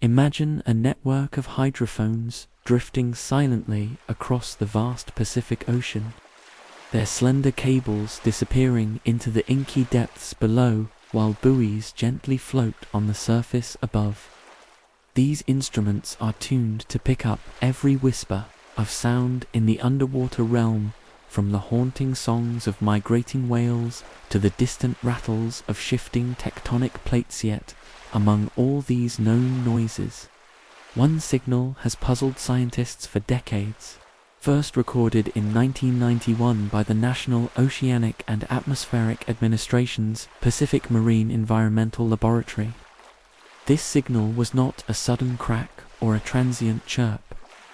Imagine a network of hydrophones drifting silently across the vast Pacific Ocean, their slender cables disappearing into the inky depths below while buoys gently float on the surface above. These instruments are tuned to pick up every whisper of sound in the underwater realm, from the haunting songs of migrating whales to the distant rattles of shifting tectonic plates. Yet, among all these known noises, one signal has puzzled scientists for decades. First recorded in 1991 by the National Oceanic and Atmospheric Administration's Pacific Marine Environmental Laboratory. This signal was not a sudden crack or a transient chirp,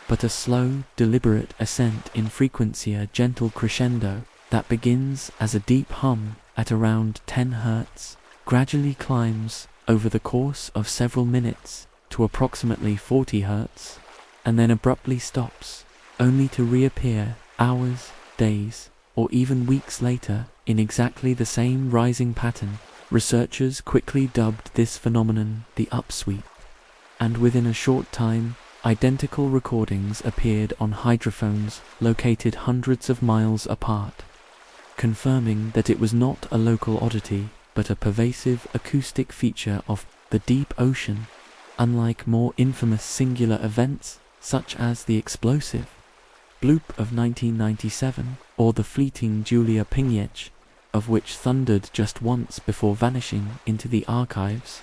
but a slow, deliberate ascent in frequency, a gentle crescendo that begins as a deep hum at around 10 Hz, gradually climbs over the course of several minutes to approximately 40 Hz, and then abruptly stops, only to reappear hours, days, or even weeks later in exactly the same rising pattern. Researchers quickly dubbed this phenomenon the upsweep, and within a short time, identical recordings appeared on hydrophones located hundreds of miles apart, confirming that it was not a local oddity, but a pervasive acoustic feature of the deep ocean. Unlike more infamous singular events, such as the explosive Bloop of 1997, or the fleeting Julia Pingech, of which thundered just once before vanishing into the archives,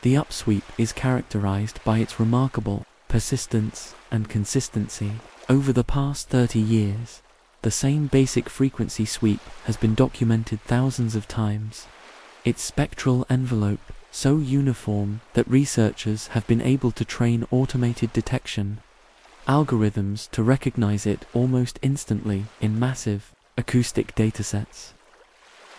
the upsweep is characterized by its remarkable persistence and consistency. Over the past 30 years, the same basic frequency sweep has been documented thousands of times, its spectral envelope so uniform that researchers have been able to train automated detection algorithms to recognize it almost instantly in massive acoustic datasets.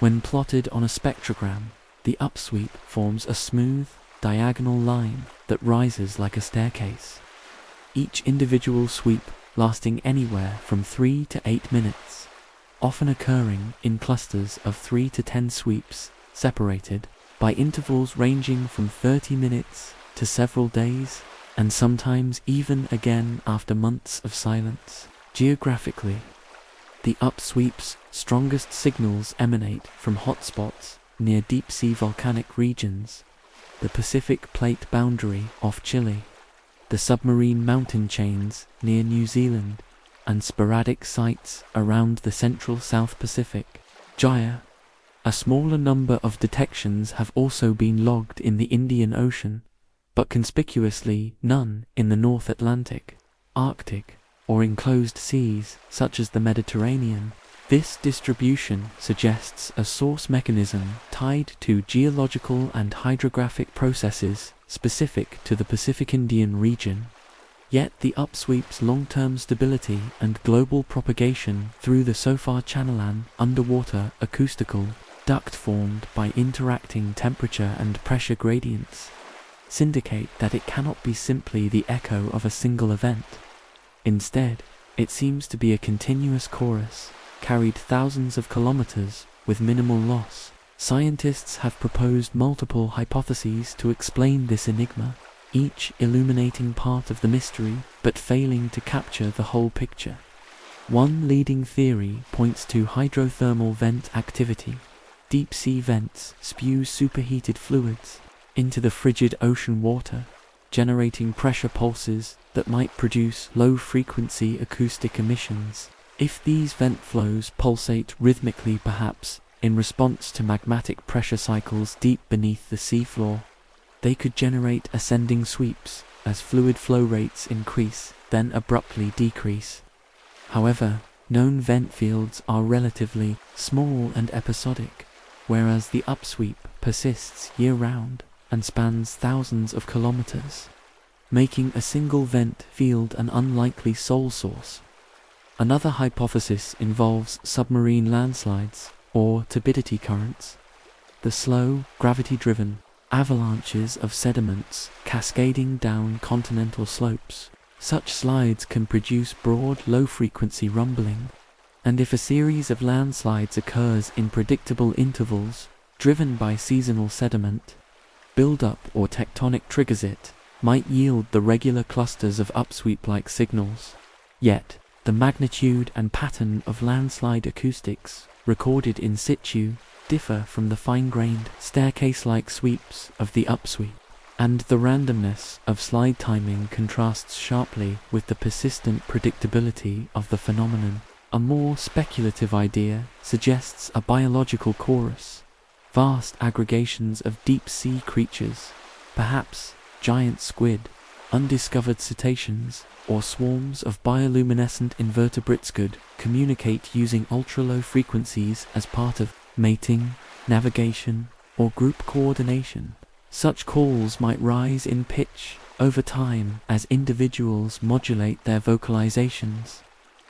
When plotted on a spectrogram, the upsweep forms a smooth, diagonal line that rises like a staircase, each individual sweep lasting anywhere from 3 to 8 minutes, often occurring in clusters of 3 to 10 sweeps, separated by intervals ranging from 30 minutes to several days, and sometimes even again after months of silence. Geographically, the upsweep's strongest signals emanate from hotspots near deep-sea volcanic regions, the Pacific Plate boundary off Chile, the submarine mountain chains near New Zealand, and sporadic sites around the central South Pacific. Jaya. A smaller number of detections have also been logged in the Indian Ocean, but conspicuously none in the North Atlantic, Arctic, or enclosed seas such as the Mediterranean. This distribution suggests a source mechanism tied to geological and hydrographic processes specific to the Pacific Indian region. Yet the upsweep's long-term stability and global propagation through the Sofar Channelan underwater acoustical duct formed by interacting temperature and pressure gradients syndicate that it cannot be simply the echo of a single event. Instead, it seems to be a continuous chorus, carried thousands of kilometers with minimal loss. Scientists have proposed multiple hypotheses to explain this enigma, each illuminating part of the mystery but failing to capture the whole picture. One leading theory points to hydrothermal vent activity. Deep-sea vents spew superheated fluids into the frigid ocean water, generating pressure pulses that might produce low-frequency acoustic emissions. If these vent flows pulsate rhythmically, perhaps in response to magmatic pressure cycles deep beneath the seafloor, they could generate ascending sweeps as fluid flow rates increase, then abruptly decrease. However, known vent fields are relatively small and episodic, whereas the upsweep persists year-round and spans thousands of kilometers, making a single vent field an unlikely sole source. Another hypothesis involves submarine landslides, or turbidity currents, the slow, gravity-driven avalanches of sediments cascading down continental slopes. Such slides can produce broad, low-frequency rumbling, and if a series of landslides occurs in predictable intervals, driven by seasonal sediment build-up or tectonic triggers, it might yield the regular clusters of upsweep-like signals. Yet, the magnitude and pattern of landslide acoustics recorded in situ differ from the fine-grained staircase-like sweeps of the upsweep, and the randomness of slide timing contrasts sharply with the persistent predictability of the phenomenon. A more speculative idea suggests a biological chorus, vast aggregations of deep-sea creatures, perhaps giant squid, undiscovered cetaceans, or swarms of bioluminescent invertebrates could communicate using ultra-low frequencies as part of mating, navigation, or group coordination. Such calls might rise in pitch over time as individuals modulate their vocalizations.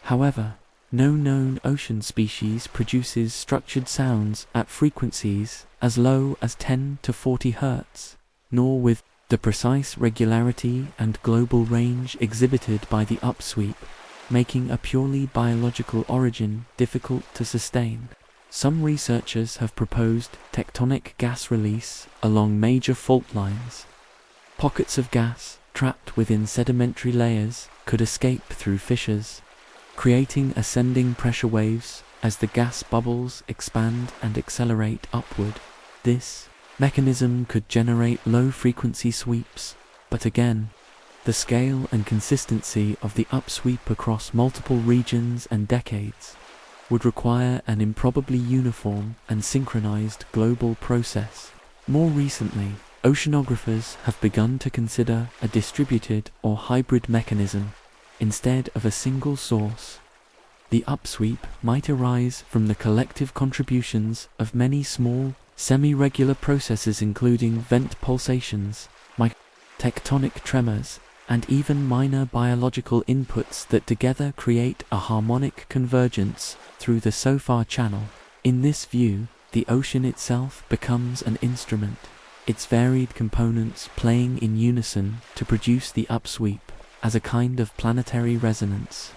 However, no known ocean species produces structured sounds at frequencies as low as 10 to 40 Hz, nor with the precise regularity and global range exhibited by the upsweep, making a purely biological origin difficult to sustain. Some researchers have proposed tectonic gas release along major fault lines. Pockets of gas trapped within sedimentary layers could escape through fissures, creating ascending pressure waves as the gas bubbles expand and accelerate upward. This mechanism could generate low-frequency sweeps, but again, the scale and consistency of the upsweep across multiple regions and decades would require an improbably uniform and synchronized global process. More recently, oceanographers have begun to consider a distributed or hybrid mechanism instead of a single source. The upsweep might arise from the collective contributions of many small, semi-regular processes including vent pulsations, tectonic tremors, and even minor biological inputs that together create a harmonic convergence through the SOFAR channel. In this view, the ocean itself becomes an instrument, its varied components playing in unison to produce the upsweep as a kind of planetary resonance.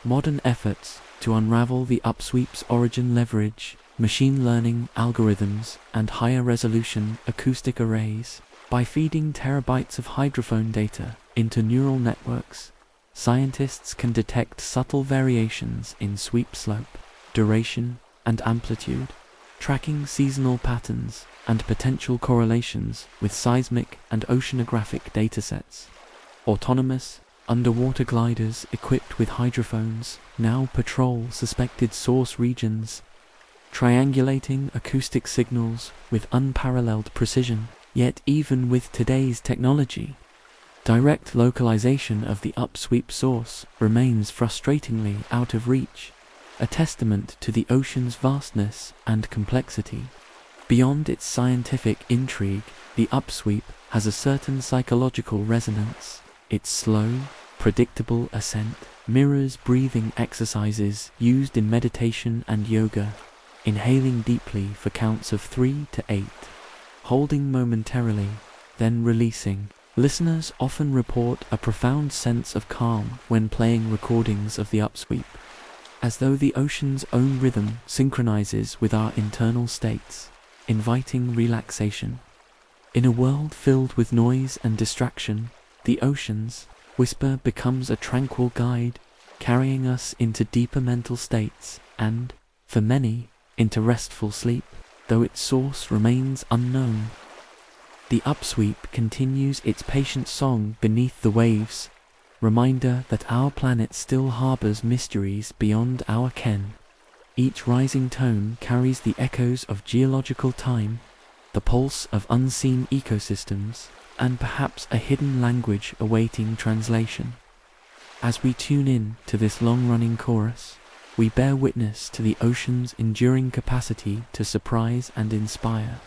Modern efforts to unravel the upsweep's origin leverage machine learning algorithms and higher resolution acoustic arrays. By feeding terabytes of hydrophone data into neural networks, scientists can detect subtle variations in sweep slope, duration, and amplitude, tracking seasonal patterns and potential correlations with seismic and oceanographic datasets. Autonomous underwater gliders equipped with hydrophones now patrol suspected source regions, triangulating acoustic signals with unparalleled precision. Yet even with today's technology, direct localization of the upsweep source remains frustratingly out of reach, a testament to the ocean's vastness and complexity. Beyond its scientific intrigue, the upsweep has a certain psychological resonance. Its slow, predictable ascent mirrors breathing exercises used in meditation and yoga, inhaling deeply for counts of 3 to 8. Holding momentarily, then releasing. Listeners often report a profound sense of calm when playing recordings of the upsweep, as though the ocean's own rhythm synchronizes with our internal states, inviting relaxation. In a world filled with noise and distraction, the ocean's whisper becomes a tranquil guide, carrying us into deeper mental states and, for many, into restful sleep. Though its source remains unknown, the upsweep continues its patient song beneath the waves, reminder that our planet still harbors mysteries beyond our ken. Each rising tone carries the echoes of geological time, the pulse of unseen ecosystems, and perhaps a hidden language awaiting translation. As we tune in to this long-running chorus, we bear witness to the ocean's enduring capacity to surprise and inspire.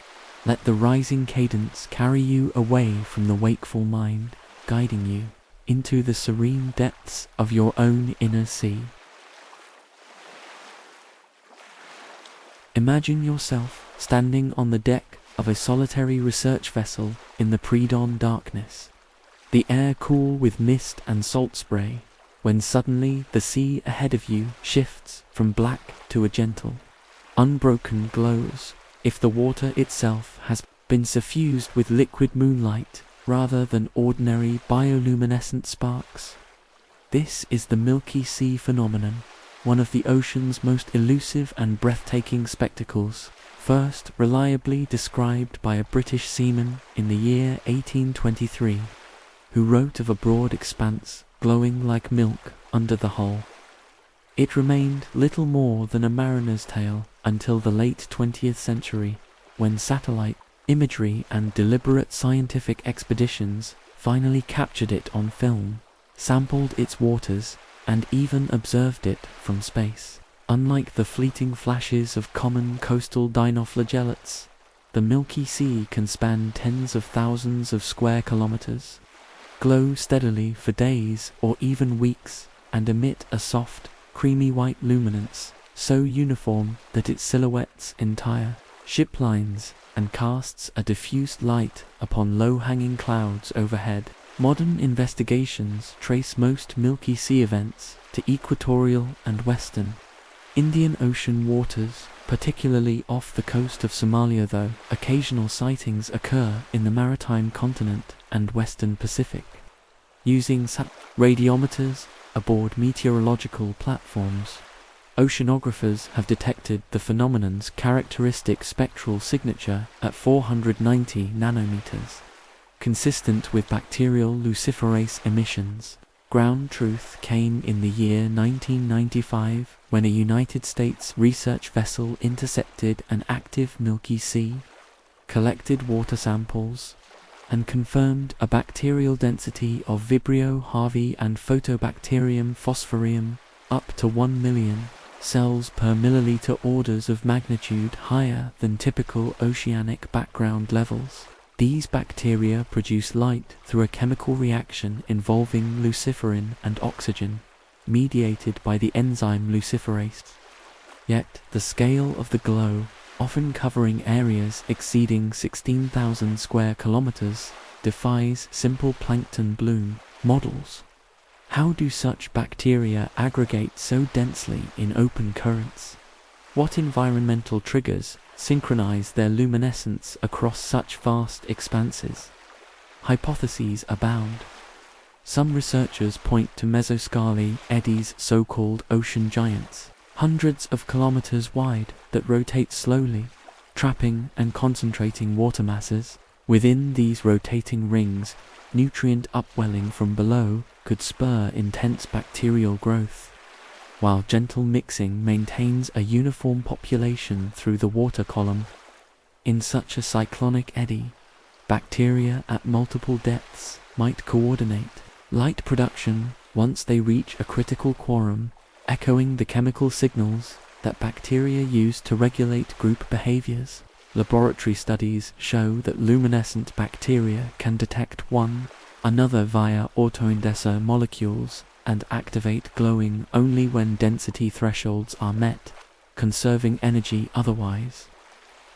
Let the rising cadence carry you away from the wakeful mind, guiding you into the serene depths of your own inner sea. Imagine yourself standing on the deck of a solitary research vessel in the pre-dawn darkness, the air cool with mist and salt spray, when suddenly the sea ahead of you shifts from black to a gentle, unbroken glows. If the water itself has been suffused with liquid moonlight, rather than ordinary bioluminescent sparks. This is the Milky Sea phenomenon, one of the ocean's most elusive and breathtaking spectacles, first reliably described by a British seaman in the year 1823, who wrote of a broad expanse glowing like milk under the hull. It remained little more than a mariner's tale until the late 20th century, when satellite imagery and deliberate scientific expeditions finally captured it on film, sampled its waters, and even observed it from space. Unlike the fleeting flashes of common coastal dinoflagellates, the Milky Sea can span tens of thousands of square kilometers, glow steadily for days or even weeks, and emit a soft, creamy white luminance so uniform that it silhouettes entire ship lines and casts a diffused light upon low-hanging clouds overhead. Modern investigations trace most Milky Sea events to equatorial and western Indian Ocean waters, particularly off the coast of Somalia, though occasional sightings occur in the maritime continent and western Pacific. Using radiometers aboard meteorological platforms, oceanographers have detected the phenomenon's characteristic spectral signature at 490 nanometers. Consistent with bacterial luciferase emissions. Ground truth came in the year 1995 when a United States research vessel intercepted an active Milky Sea, collected water samples, and confirmed a bacterial density of Vibrio Harvey and Photobacterium phosphorium up to 1 million cells per milliliter, orders of magnitude higher than typical oceanic background levels. These bacteria produce light through a chemical reaction involving luciferin and oxygen, mediated by the enzyme luciferase. Yet the scale of the glow, often covering areas exceeding 16,000 square kilometers, defies simple plankton bloom models. How do such bacteria aggregate so densely in open currents? What environmental triggers synchronize their luminescence across such vast expanses? Hypotheses abound. Some researchers point to mesoscale eddies, so-called ocean giants, hundreds of kilometers wide, that rotate slowly, trapping and concentrating water masses. Within these rotating rings, nutrient upwelling from below could spur intense bacterial growth, while gentle mixing maintains a uniform population through the water column. In such a cyclonic eddy, bacteria at multiple depths might coordinate light production once they reach a critical quorum, echoing the chemical signals that bacteria use to regulate group behaviors. Laboratory studies show that luminescent bacteria can detect one another via autoindexer molecules and activate glowing only when density thresholds are met, conserving energy otherwise.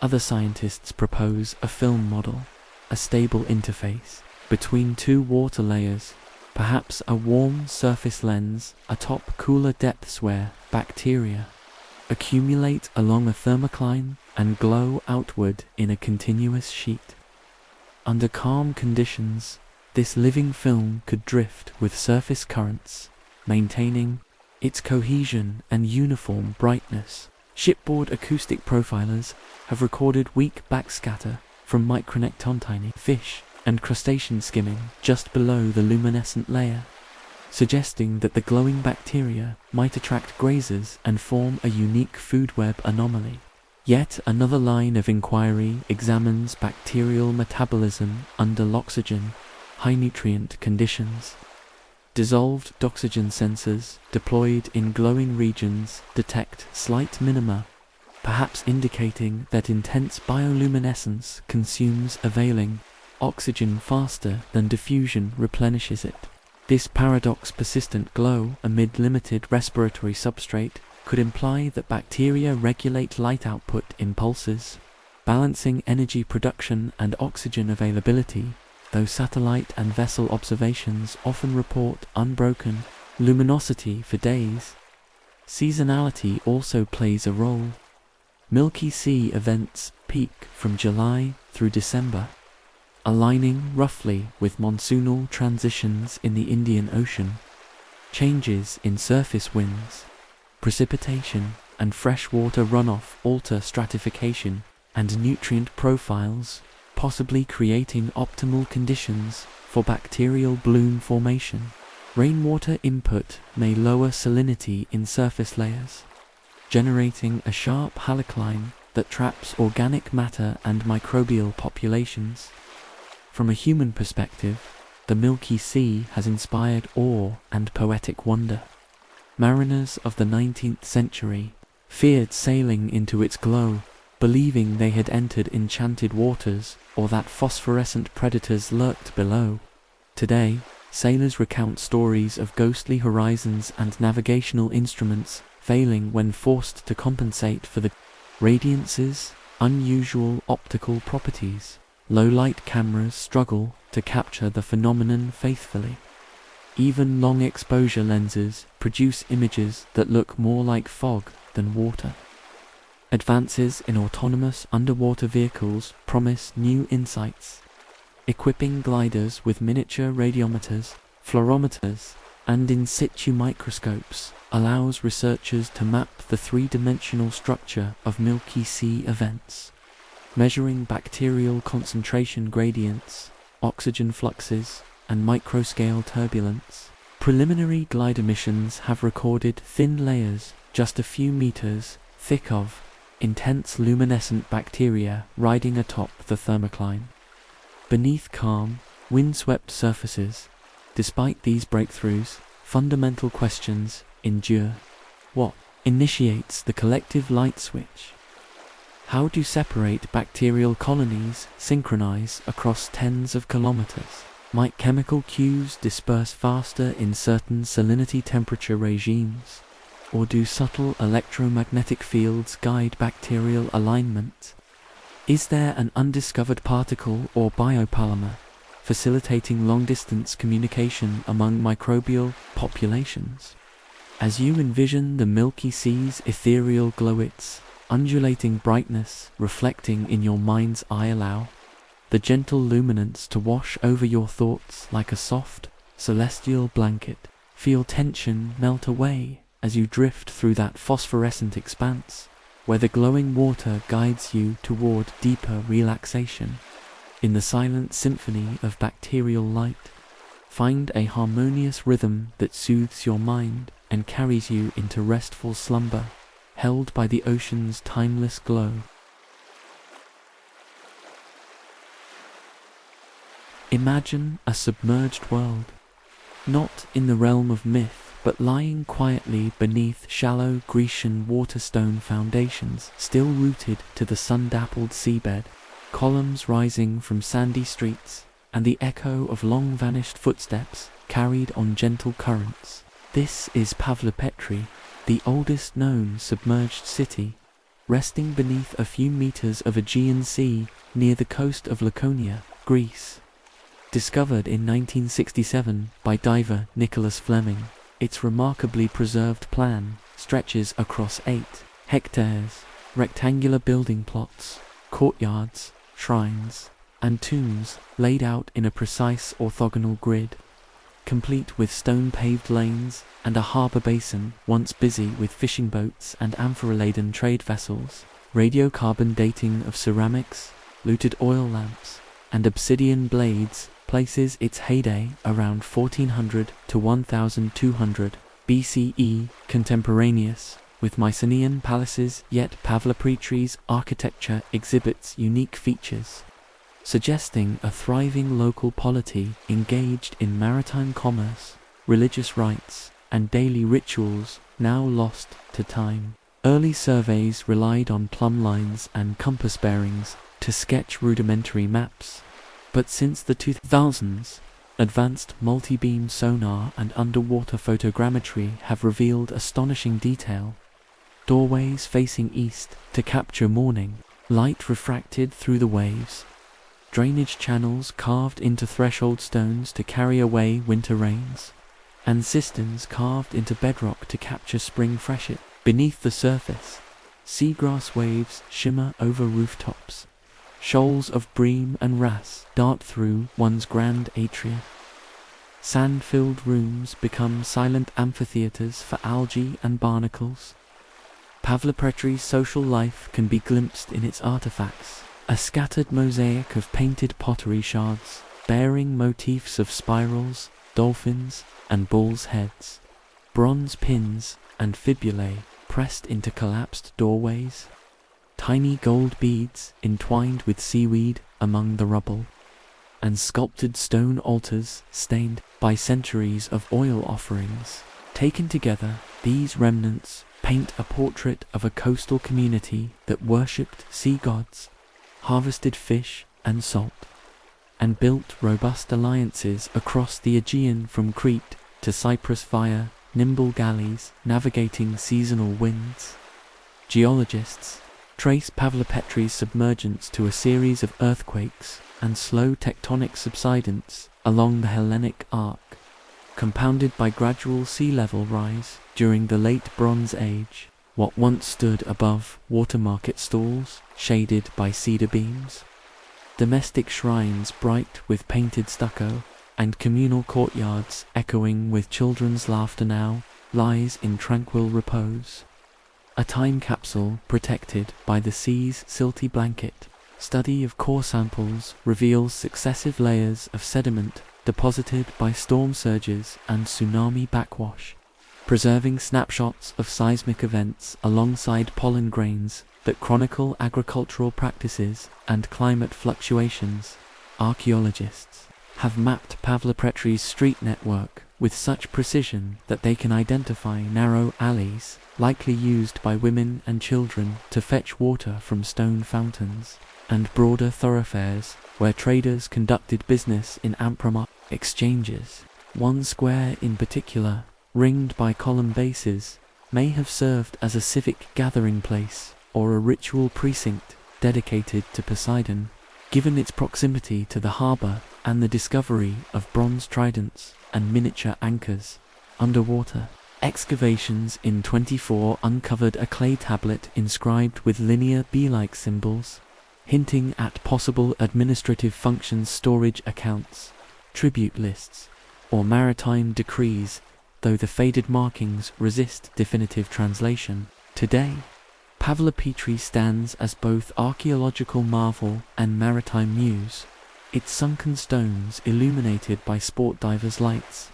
Other scientists propose a film model, a stable interface between two water layers, perhaps a warm surface lens atop cooler depths where bacteria accumulate along a thermocline and glow outward in a continuous sheet. Under calm conditions, this living film could drift with surface currents, maintaining its cohesion and uniform brightness. Shipboard acoustic profilers have recorded weak backscatter from micronectontiny fish and crustacean skimming just below the luminescent layer, suggesting that the glowing bacteria might attract grazers and form a unique food web anomaly. Yet another line of inquiry examines bacterial metabolism under oxygen, high nutrient conditions. Dissolved oxygen sensors deployed in glowing regions detect slight minima, perhaps indicating that intense bioluminescence consumes availing oxygen faster than diffusion replenishes it. This paradox-persistent glow amid limited respiratory substrate could imply that bacteria regulate light output in pulses, balancing energy production and oxygen availability, though satellite and vessel observations often report unbroken luminosity for days. Seasonality also plays a role. Milky Sea events peak from July through December, aligning roughly with monsoonal transitions in the Indian Ocean. Changes in surface winds, precipitation, and freshwater runoff alter stratification and nutrient profiles, possibly creating optimal conditions for bacterial bloom formation. Rainwater input may lower salinity in surface layers, generating a sharp halicline that traps organic matter and microbial populations. From a human perspective, the Milky Sea has inspired awe and poetic wonder. Mariners of the 19th century feared sailing into its glow, believing they had entered enchanted waters or that phosphorescent predators lurked below. Today, sailors recount stories of ghostly horizons and navigational instruments failing when forced to compensate for the radiance's unusual optical properties. Low-light cameras struggle to capture the phenomenon faithfully. Even long-exposure lenses produce images that look more like fog than water. Advances in autonomous underwater vehicles promise new insights. Equipping gliders with miniature radiometers, fluorometers, and in situ microscopes allows researchers to map the three-dimensional structure of Milky Sea events, measuring bacterial concentration gradients, oxygen fluxes, and microscale turbulence. Preliminary glider missions have recorded thin layers just a few meters thick of intense luminescent bacteria riding atop the thermocline. Beneath calm, windswept surfaces, despite these breakthroughs, fundamental questions endure. What initiates the collective light switch? How do separate bacterial colonies synchronize across tens of kilometers? Might chemical cues disperse faster in certain salinity temperature regimes? Or do subtle electromagnetic fields guide bacterial alignment? Is there an undiscovered particle or biopolymer facilitating long-distance communication among microbial populations? As you envision the Milky Sea's ethereal glow, its undulating brightness reflecting in your mind's eye, allow the gentle luminance to wash over your thoughts like a soft, celestial blanket. Feel tension melt away as you drift through that phosphorescent expanse, where the glowing water guides you toward deeper relaxation. In the silent symphony of bacterial light, find a harmonious rhythm that soothes your mind and carries you into restful slumber, held by the ocean's timeless glow. Imagine a submerged world, not in the realm of myth, but lying quietly beneath shallow Grecian waterstone foundations, still rooted to the sun-dappled seabed, columns rising from sandy streets, and the echo of long-vanished footsteps carried on gentle currents. This is Pavlopetri, the oldest known submerged city, resting beneath a few meters of Aegean Sea near the coast of Laconia, Greece. Discovered in 1967 by diver Nicholas Fleming, its remarkably preserved plan stretches across 8 hectares, rectangular building plots, courtyards, shrines, and tombs laid out in a precise orthogonal grid, complete with stone-paved lanes and a harbour basin once busy with fishing boats and amphora-laden trade vessels. Radiocarbon dating of ceramics, looted oil lamps, and obsidian blades places its heyday around 1400 to 1200 BCE, contemporaneous with Mycenaean palaces, yet Pavlopetri's architecture exhibits unique features, suggesting a thriving local polity engaged in maritime commerce, religious rites, and daily rituals now lost to time. Early surveys relied on plumb lines and compass bearings to sketch rudimentary maps, but since the 2000s, advanced multi-beam sonar and underwater photogrammetry have revealed astonishing detail. Doorways facing east to capture morning light refracted through the waves, drainage channels carved into threshold stones to carry away winter rains, and cisterns carved into bedrock to capture spring freshet. Beneath the surface, seagrass waves shimmer over rooftops, Shoals of bream and wrasse dart through one's grand atria. Sand-filled rooms become silent amphitheaters for algae and barnacles. Pavlopetri's social life can be glimpsed in its artifacts, a scattered mosaic of painted pottery shards, bearing motifs of spirals, dolphins, and bulls' heads, bronze pins and fibulae pressed into collapsed doorways, tiny gold beads entwined with seaweed among the rubble, and sculpted stone altars stained by centuries of oil offerings. Taken together, these remnants paint a portrait of a coastal community that worshipped sea gods, harvested fish and salt, and built robust alliances across the Aegean from Crete to Cyprus via nimble galleys navigating seasonal winds. Geologists trace Pavlopetri's submergence to a series of earthquakes and slow tectonic subsidence along the Hellenic arc, compounded by gradual sea level rise during the late Bronze Age. What once stood above water market stalls, shaded by cedar beams, domestic shrines bright with painted stucco, and communal courtyards echoing with children's laughter now lies in tranquil repose. A time capsule protected by the sea's silty blanket. Study of core samples reveals successive layers of sediment deposited by storm surges and tsunami backwash, preserving snapshots of seismic events alongside pollen grains that chronicle agricultural practices and climate fluctuations. Archaeologists have mapped Pavlopetri's street network with such precision that they can identify narrow alleys likely used by women and children to fetch water from stone fountains, and broader thoroughfares where traders conducted business in amphora exchanges. One square in particular, ringed by column bases, may have served as a civic gathering place or a ritual precinct dedicated to Poseidon, given its proximity to the harbour and the discovery of bronze tridents and miniature anchors underwater. Excavations in 24 uncovered a clay tablet inscribed with linear bee-like symbols, hinting at possible administrative functions, storage accounts, tribute lists, or maritime decrees, though the faded markings resist definitive translation. Today, Pavlopetri stands as both archaeological marvel and maritime muse, its sunken stones illuminated by sport divers' lights,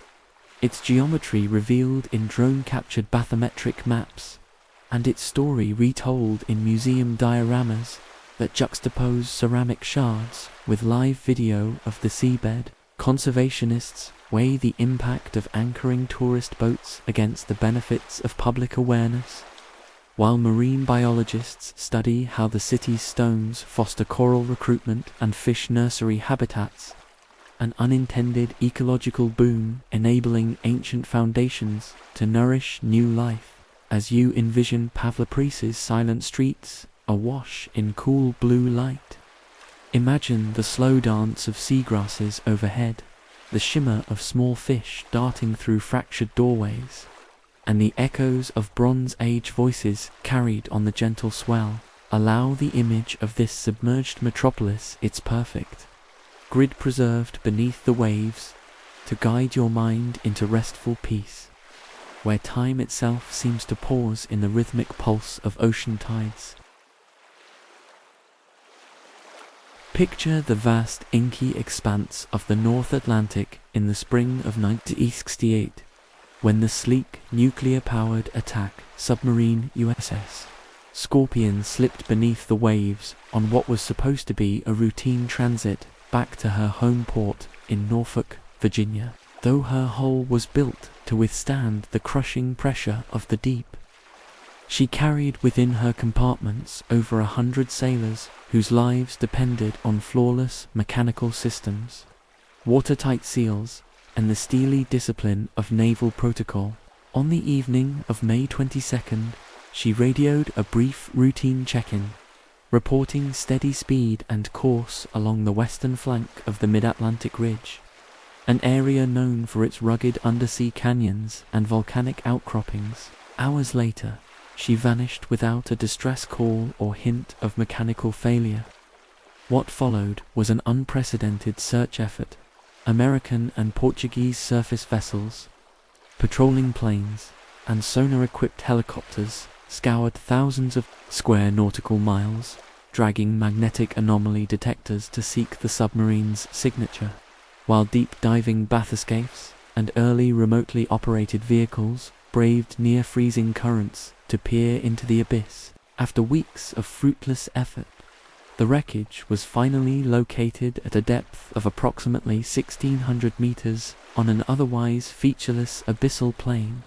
its geometry revealed in drone-captured bathymetric maps, and its story retold in museum dioramas that juxtapose ceramic shards with live video of the seabed. Conservationists weigh the impact of anchoring tourist boats against the benefits of public awareness, while marine biologists study how the city's stones foster coral recruitment and fish nursery habitats, an unintended ecological boon enabling ancient foundations to nourish new life. As you envision Pavlopetri's silent streets awash in cool blue light, imagine the slow dance of seagrasses overhead, the shimmer of small fish darting through fractured doorways, and the echoes of Bronze Age voices carried on the gentle swell. Allow the image of this submerged metropolis its perfect grid preserved beneath the waves to guide your mind into restful peace, where time itself seems to pause in the rhythmic pulse of ocean tides. Picture the vast inky expanse of the North Atlantic in the spring of 1968, when the sleek, nuclear-powered attack submarine USS Scorpion slipped beneath the waves on what was supposed to be a routine transit back to her home port in Norfolk, Virginia. Though her hull was built to withstand the crushing pressure of the deep, she carried within her compartments over 100 sailors whose lives depended on flawless mechanical systems, watertight seals, and the steely discipline of naval protocol. On the evening of May 22nd, she radioed a brief routine check-in, reporting steady speed and course along the western flank of the Mid-Atlantic Ridge, an area known for its rugged undersea canyons and volcanic outcroppings. Hours later, she vanished without a distress call or hint of mechanical failure. What followed was an unprecedented search effort. American and Portuguese surface vessels, patrolling planes, and sonar-equipped helicopters scoured thousands of square nautical miles, dragging magnetic anomaly detectors to seek the submarine's signature, while deep-diving bathyscapes and early remotely operated vehicles braved near-freezing currents to peer into the abyss. After weeks of fruitless effort, the wreckage was finally located at a depth of approximately 1,600 meters on an otherwise featureless abyssal plain.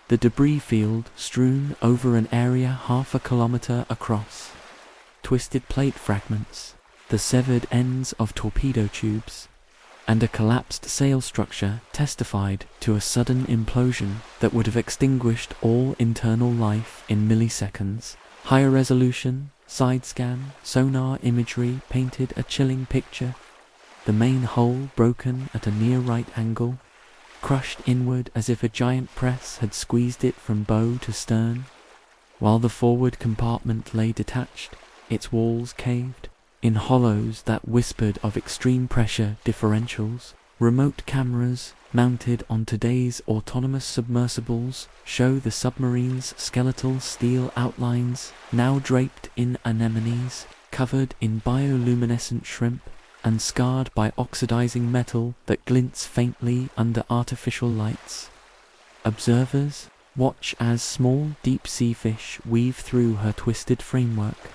The debris field strewn over an area half a kilometer across. Twisted plate fragments, the severed ends of torpedo tubes, and a collapsed sail structure testified to a sudden implosion that would have extinguished all internal life in milliseconds. Higher resolution side scan sonar imagery painted a chilling picture. The main hull broken at a near right angle, crushed inward as if a giant press had squeezed it from bow to stern, while the forward compartment lay detached, its walls caved in hollows that whispered of extreme pressure differentials. Remote cameras mounted on today's autonomous submersibles show the submarine's skeletal steel outlines, now draped in anemones, covered in bioluminescent shrimp, and scarred by oxidizing metal that glints faintly under artificial lights. Observers watch as small deep-sea fish weave through her twisted framework,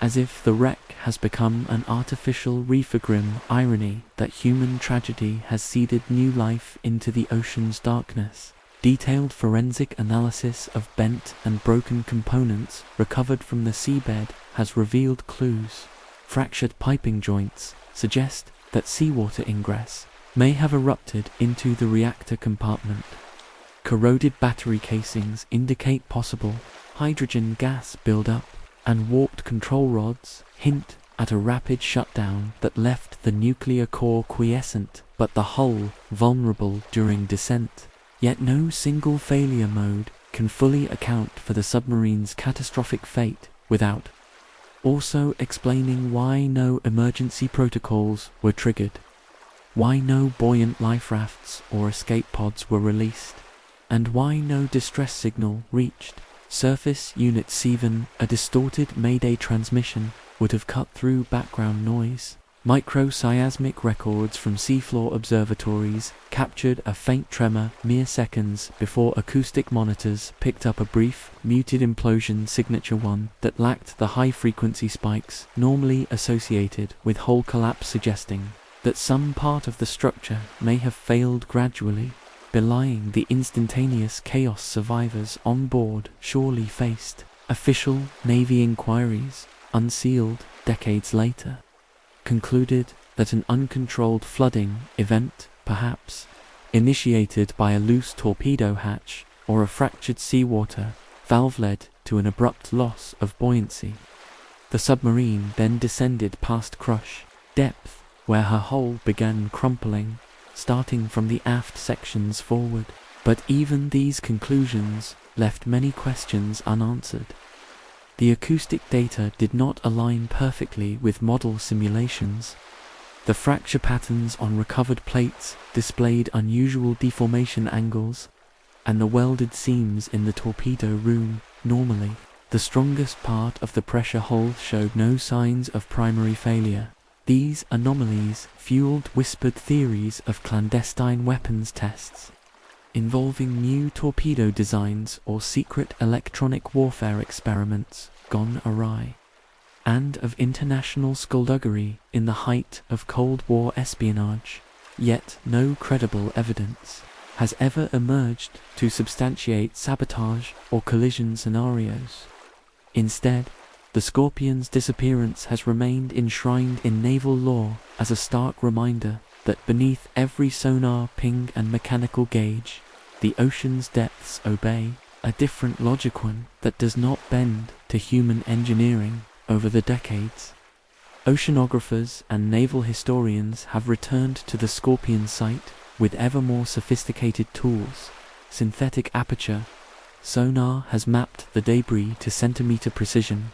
as if the wreck has become an artificial reefagrim irony that human tragedy has seeded new life into the ocean's darkness. Detailed forensic analysis of bent and broken components recovered from the seabed has revealed clues. Fractured piping joints suggest that seawater ingress may have erupted into the reactor compartment. Corroded battery casings indicate possible hydrogen gas buildup, and warped control rods hint at a rapid shutdown that left the nuclear core quiescent but the hull vulnerable during descent. Yet no single failure mode can fully account for the submarine's catastrophic fate without also explaining why no emergency protocols were triggered, why no buoyant life rafts or escape pods were released, and why no distress signal reached Surface Unit 7. A distorted Mayday transmission would have cut through background noise. Microseismic records from seafloor observatories captured a faint tremor mere seconds before acoustic monitors picked up a brief, muted implosion signature 1 that lacked the high-frequency spikes normally associated with hull collapse, suggesting that some part of the structure may have failed gradually, belying the instantaneous chaos survivors on board surely faced. Official Navy inquiries, unsealed decades later, concluded that an uncontrolled flooding event, perhaps initiated by a loose torpedo hatch or a fractured seawater valve, led to an abrupt loss of buoyancy. The submarine then descended past crush depth, where her hull began crumpling, starting from the aft sections forward. But even these conclusions left many questions unanswered. The acoustic data did not align perfectly with model simulations. The fracture patterns on recovered plates displayed unusual deformation angles, and the welded seams in the torpedo room, normally the strongest part of the pressure hull, showed no signs of primary failure. These anomalies fueled whispered theories of clandestine weapons tests, involving new torpedo designs or secret electronic warfare experiments gone awry, and of international skullduggery in the height of Cold War espionage. Yet no credible evidence has ever emerged to substantiate sabotage or collision scenarios. Instead, the Scorpion's disappearance has remained enshrined in naval lore as a stark reminder that beneath every sonar ping and mechanical gauge, the ocean's depths obey a different logic, one that does not bend to human engineering. Over the decades, oceanographers and naval historians have returned to the Scorpion site with ever more sophisticated tools. Synthetic aperture sonar has mapped the debris to centimeter precision,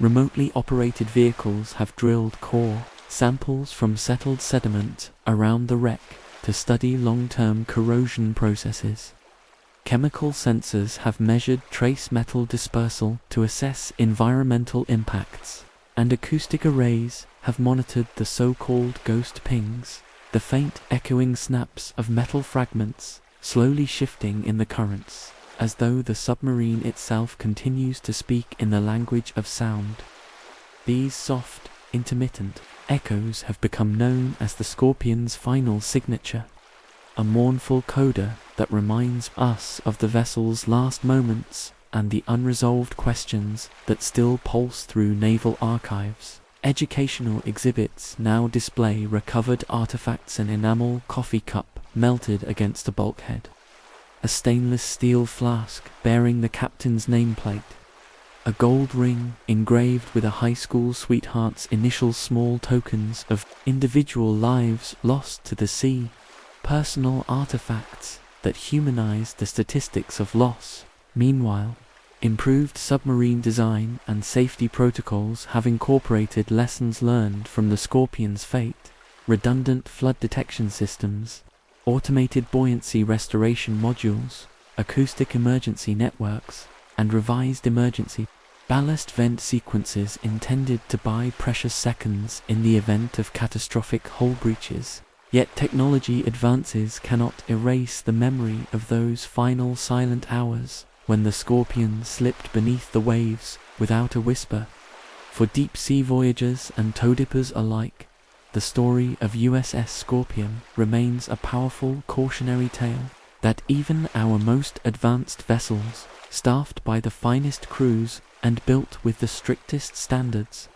Remotely operated vehicles have drilled core samples from settled sediment around the wreck to study long-term corrosion processes. Chemical sensors have measured trace metal dispersal to assess environmental impacts, and acoustic arrays have monitored the so-called ghost pings, the faint echoing snaps of metal fragments slowly shifting in the currents, as though the submarine itself continues to speak in the language of sound. These soft, intermittent echoes have become known as the Scorpion's final signature, a mournful coda that reminds us of the vessel's last moments and the unresolved questions that still pulse through naval archives. Educational exhibits now display recovered artifacts: an enamel coffee cup melted against a bulkhead, a stainless steel flask bearing the captain's nameplate, a gold ring engraved with a high school sweetheart's initials, small tokens of individual lives lost to the sea, personal artifacts that humanize the statistics of loss. Meanwhile, improved submarine design and safety protocols have incorporated lessons learned from the Scorpion's fate: redundant flood detection systems, automated buoyancy restoration modules, acoustic emergency networks, and revised emergency ballast vent sequences intended to buy precious seconds in the event of catastrophic hull breaches. Yet technology advances cannot erase the memory of those final silent hours when the Scorpion slipped beneath the waves without a whisper. For deep-sea voyagers and toe-dippers alike, the story of USS Scorpion remains a powerful cautionary tale that even our most advanced vessels, staffed by the finest crews and built with the strictest standards,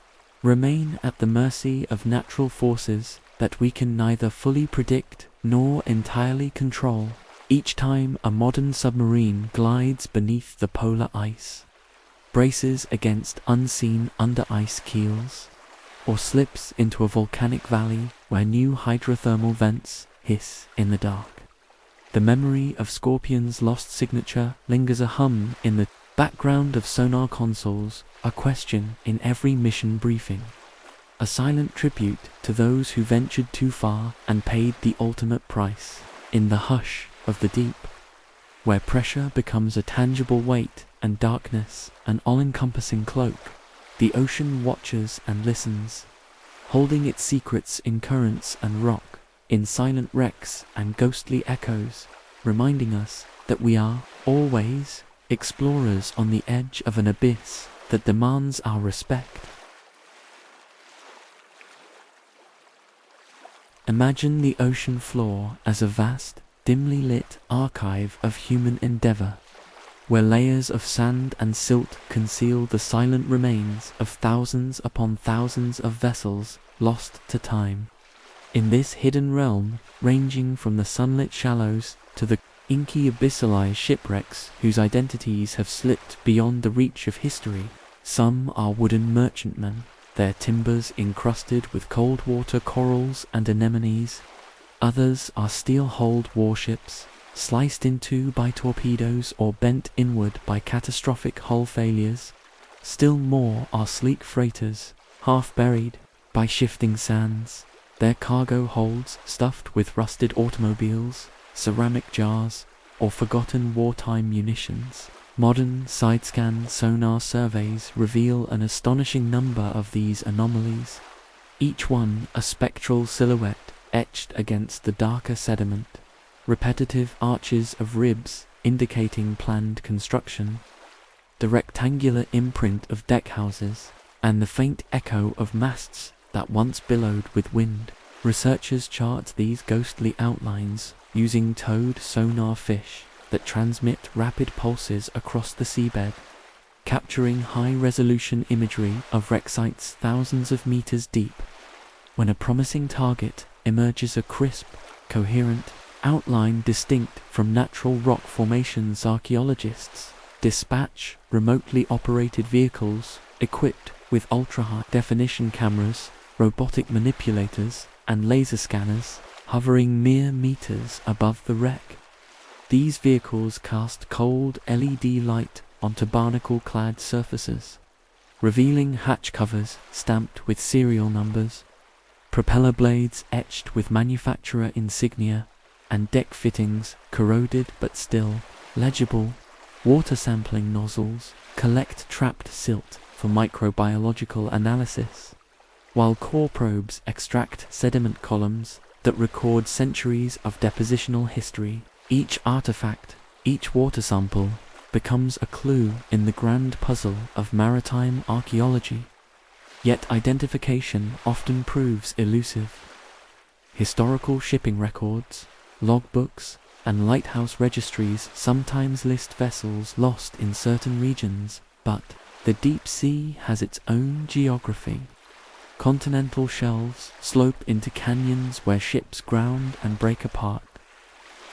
remain at the mercy of natural forces that we can neither fully predict nor entirely control. Each time a modern submarine glides beneath the polar ice, braces against unseen under-ice keels, or slips into a volcanic valley where new hydrothermal vents hiss in the dark, the memory of Scorpion's lost signature lingers, a hum in the background of sonar consoles, a question in every mission briefing, a silent tribute to those who ventured too far and paid the ultimate price. In the hush of the deep, where pressure becomes a tangible weight and darkness an all-encompassing cloak, the ocean watches and listens, holding its secrets in currents and rock, in silent wrecks and ghostly echoes, reminding us that we are always explorers on the edge of an abyss that demands our respect. Imagine the ocean floor as a vast, dimly lit archive of human endeavor, where layers of sand and silt conceal the silent remains of thousands upon thousands of vessels lost to time. In this hidden realm, ranging from the sunlit shallows to the inky abyssalized shipwrecks whose identities have slipped beyond the reach of history, some are wooden merchantmen, their timbers encrusted with cold water corals and anemones. Others are steel-hulled warships, sliced in two by torpedoes or bent inward by catastrophic hull failures. Still more are sleek freighters, half buried by shifting sands, their cargo holds stuffed with rusted automobiles, ceramic jars, or forgotten wartime munitions. Modern side-scan sonar surveys reveal an astonishing number of these anomalies, each one a spectral silhouette etched against the darker sediment, repetitive arches of ribs indicating planned construction, the rectangular imprint of deckhouses, and the faint echo of masts that once billowed with wind. Researchers chart these ghostly outlines using towed sonar fish that transmit rapid pulses across the seabed, capturing high-resolution imagery of wreck sites thousands of meters deep. When a promising target emerges, a crisp, coherent outline distinct from natural rock formations, archaeologists dispatch remotely operated vehicles equipped with ultra-high-definition cameras, robotic manipulators, and laser scanners, hovering mere meters above the wreck. These vehicles cast cold LED light onto barnacle-clad surfaces, revealing hatch covers stamped with serial numbers, propeller blades etched with manufacturer insignia, and deck fittings corroded but still legible. Water sampling nozzles collect trapped silt for microbiological analysis, while core probes extract sediment columns that record centuries of depositional history. Each artifact, each water sample, becomes a clue in the grand puzzle of maritime archaeology. Yet identification often proves elusive. Historical shipping records, logbooks, and lighthouse registries sometimes list vessels lost in certain regions, but the deep sea has its own geography. Continental shelves slope into canyons where ships ground and break apart.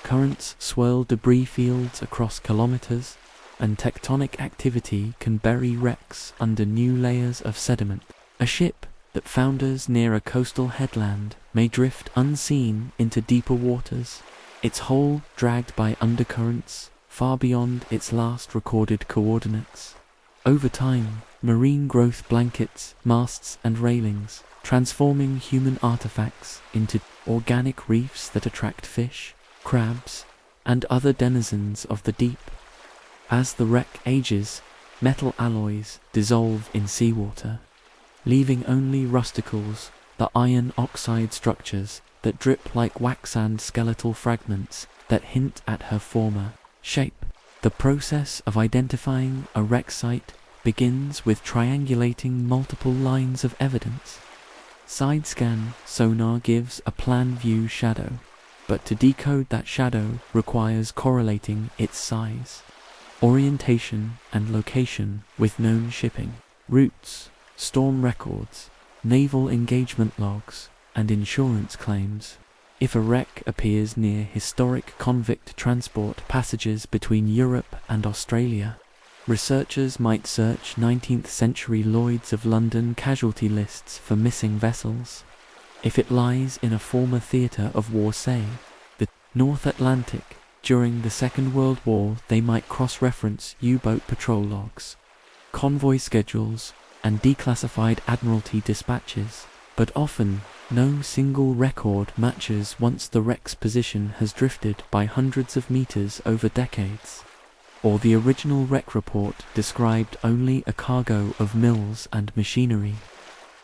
Currents swirl debris fields across kilometers, and tectonic activity can bury wrecks under new layers of sediment. A ship that founders near a coastal headland may drift unseen into deeper waters, its hull dragged by undercurrents far beyond its last recorded coordinates. Over time, marine growth blankets masts and railings, transforming human artifacts into organic reefs that attract fish, crabs, and other denizens of the deep. As the wreck ages, metal alloys dissolve in seawater, leaving only rusticles, the iron oxide structures that drip like waxand skeletal fragments that hint at her former shape. The process of identifying a wreck site begins with triangulating multiple lines of evidence. Side scan sonar gives a plan view shadow, but to decode that shadow requires correlating its size, orientation, and location with known shipping routes, storm records, naval engagement logs, and insurance claims. If a wreck appears near historic convict transport passages between Europe and Australia, researchers might search 19th century Lloyd's of London casualty lists for missing vessels. If it lies in a former theatre of war, say, the North Atlantic, during the Second World War, they might cross-reference U-boat patrol logs, convoy schedules, and declassified Admiralty dispatches, but often no single record matches once the wreck's position has drifted by hundreds of meters over decades, or the original wreck report described only a cargo of mills and machinery,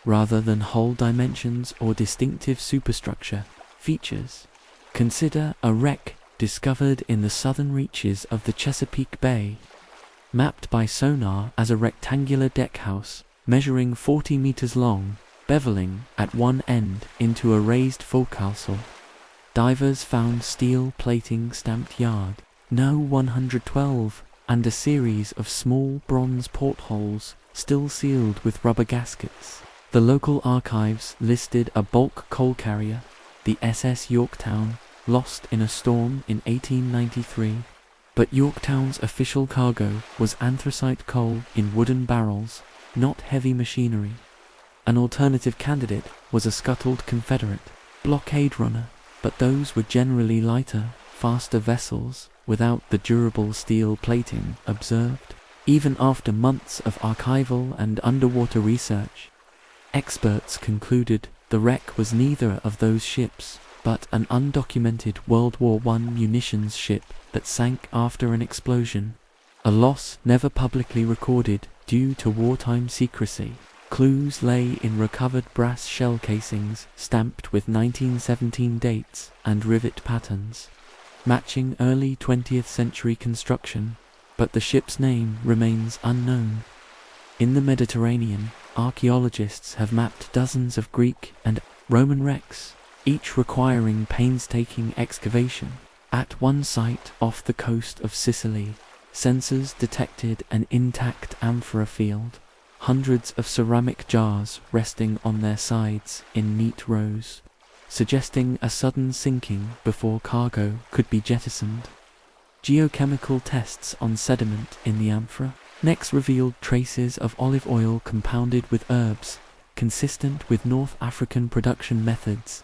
rather than hull dimensions or distinctive superstructure features. Consider a wreck discovered in the southern reaches of the Chesapeake Bay, mapped by sonar as a rectangular deckhouse measuring 40 meters long, beveling at one end into a raised forecastle. Divers found steel plating stamped yard No. 112 and a series of small bronze portholes still sealed with rubber gaskets. The local archives listed a bulk coal carrier, the SS Yorktown, lost in a storm in 1893, but Yorktown's official cargo was anthracite coal in wooden barrels, not heavy machinery. An alternative candidate was a scuttled Confederate blockade runner, but those were generally lighter, faster vessels without the durable steel plating observed. Even after months of archival and underwater research, experts concluded the wreck was neither of those ships, but an undocumented World War I munitions ship that sank after an explosion, a loss never publicly recorded due to wartime secrecy. Clues lay in recovered brass shell casings stamped with 1917 dates and rivet patterns, matching early 20th century construction, but the ship's name remains unknown. In the Mediterranean, archaeologists have mapped dozens of Greek and Roman wrecks, each requiring painstaking excavation. At one site off the coast of Sicily, sensors detected an intact amphora field, hundreds of ceramic jars resting on their sides in neat rows, suggesting a sudden sinking before cargo could be jettisoned. Geochemical tests on sediment in the amphora next revealed traces of olive oil compounded with herbs, consistent with North African production methods,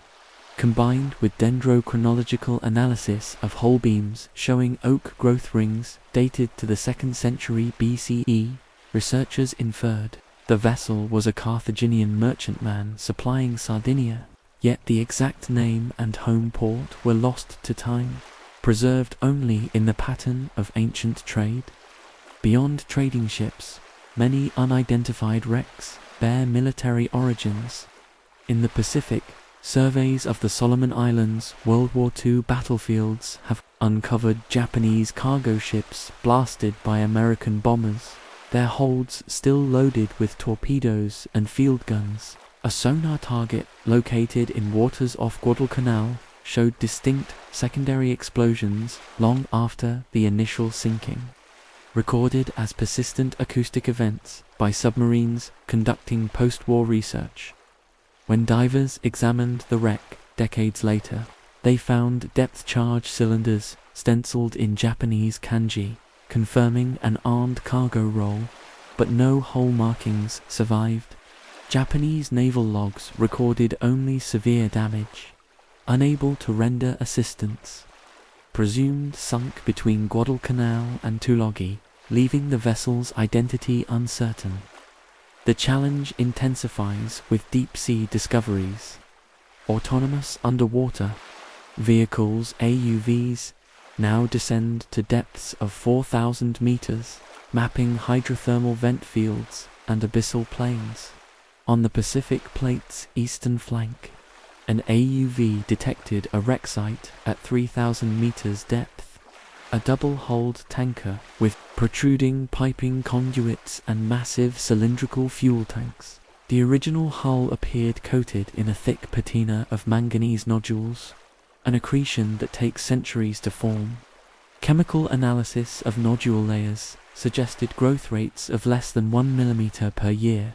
combined with dendrochronological analysis of hull beams showing oak growth rings dated to the 2nd century BCE. Researchers inferred The vessel was a Carthaginian merchantman supplying Sardinia, yet the exact name and home port were lost to time, preserved only in the pattern of ancient trade. Beyond trading ships, many unidentified wrecks bear military origins. In the Pacific, surveys of the Solomon Islands World War II battlefields have uncovered Japanese cargo ships blasted by American bombers, their holds still loaded with torpedoes and field guns. A sonar target located in waters off Guadalcanal showed distinct secondary explosions long after the initial sinking, recorded as persistent acoustic events by submarines conducting post-war research. When divers examined the wreck decades later, they found depth charge cylinders stenciled in Japanese kanji, confirming an armed cargo roll, but no hull markings survived. Japanese naval logs recorded only severe damage, unable to render assistance. Presumed sunk between Guadalcanal and Tulagi, leaving the vessel's identity uncertain. The challenge intensifies with deep-sea discoveries. Autonomous underwater vehicles, AUVs, now descend to depths of 4,000 meters, mapping hydrothermal vent fields and abyssal plains. On the Pacific Plate's eastern flank, an AUV detected a wreck site at 3,000 meters depth. A double-hulled tanker with protruding piping conduits and massive cylindrical fuel tanks. The original hull appeared coated in a thick patina of manganese nodules, an accretion that takes centuries to form. Chemical analysis of nodule layers suggested growth rates of less than 1 millimeter per year,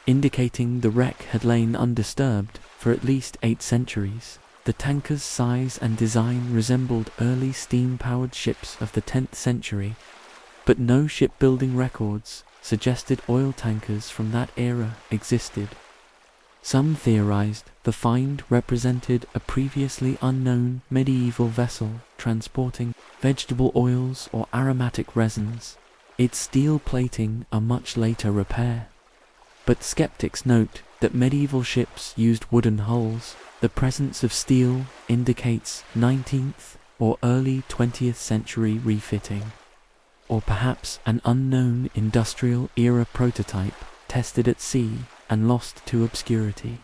indicating the wreck had lain undisturbed for at least 8 centuries. The tanker's size and design resembled early steam-powered ships of the 10th century, but no shipbuilding records suggested oil tankers from that era existed. Some theorized the find represented a previously unknown medieval vessel transporting vegetable oils or aromatic resins, its steel plating a much later repair. But skeptics note that medieval ships used wooden hulls. The presence of steel indicates 19th or early 20th century refitting, or perhaps an unknown industrial era prototype tested at sea and lost to obscurity.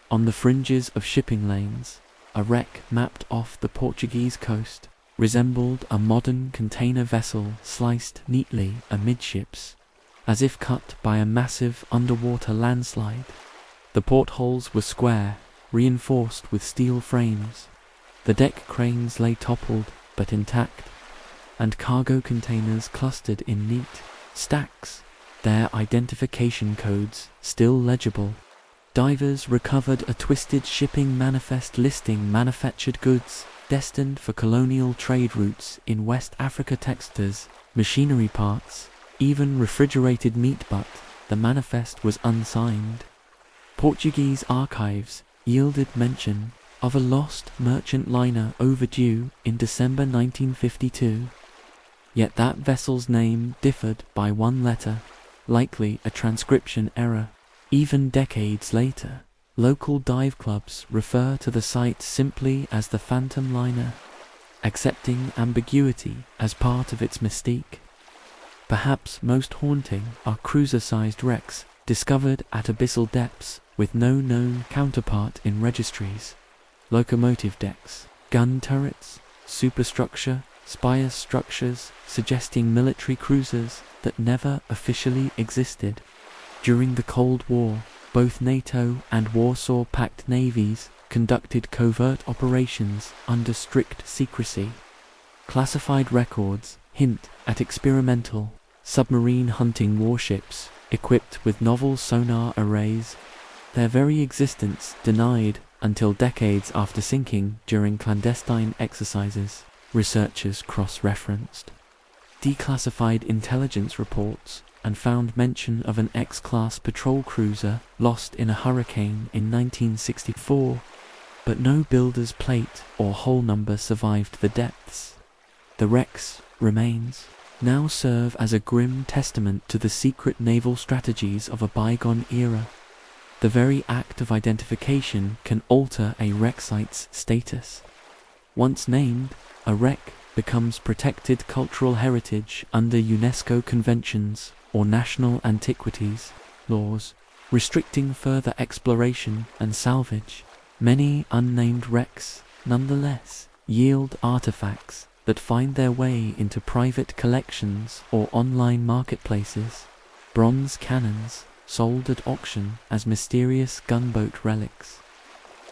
On the fringes of shipping lanes, a wreck mapped off the Portuguese coast resembled a modern container vessel sliced neatly amidships, as if cut by a massive underwater landslide. The portholes were square, reinforced with steel frames. The deck cranes lay toppled but intact, and cargo containers clustered in neat stacks, their identification codes still legible. Divers recovered a twisted shipping manifest listing manufactured goods destined for colonial trade routes in West Africa, textiles, machinery parts, even refrigerated meat, but the manifest was unsigned. Portuguese archives yielded mention of a lost merchant liner overdue in December 1952. Yet that vessel's name differed by one letter, likely a transcription error. Even decades later, local dive clubs refer to the site simply as the Phantom Liner, accepting ambiguity as part of its mystique. Perhaps most haunting are cruiser-sized wrecks discovered at abyssal depths with no known counterpart in registries. Locomotive decks, gun turrets, superstructure, spire structures suggesting military cruisers that never officially existed. During the Cold War, both NATO and Warsaw Pact navies conducted covert operations under strict secrecy. Classified records hint at experimental submarine hunting warships equipped with novel sonar arrays, their very existence denied until decades after sinking during clandestine exercises. Researchers cross-referenced declassified intelligence reports and found mention of an X-class patrol cruiser lost in a hurricane in 1964, but no builder's plate or hull number survived the depths. The wreck's remains, now serve as a grim testament to the secret naval strategies of a bygone era. The very act of identification can alter a wreck site's status. Once named, a wreck becomes protected cultural heritage under UNESCO conventions or national antiquities laws, restricting further exploration and salvage. Many unnamed wrecks, nonetheless, yield artifacts that find their way into private collections or online marketplaces. Bronze cannons, sold at auction as mysterious gunboat relics.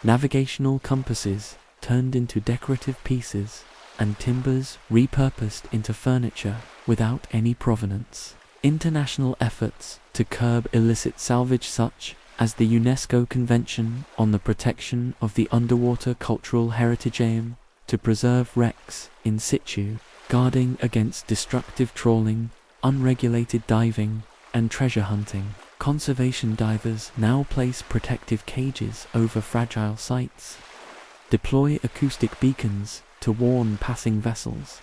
Navigational compasses, turned into decorative pieces, and timbers repurposed into furniture without any provenance. International efforts to curb illicit salvage, such as the UNESCO Convention on the Protection of the Underwater Cultural Heritage, aim to preserve wrecks in situ, guarding against destructive trawling, unregulated diving, and treasure hunting. Conservation divers now place protective cages over fragile sites, deploy acoustic beacons to warn passing vessels,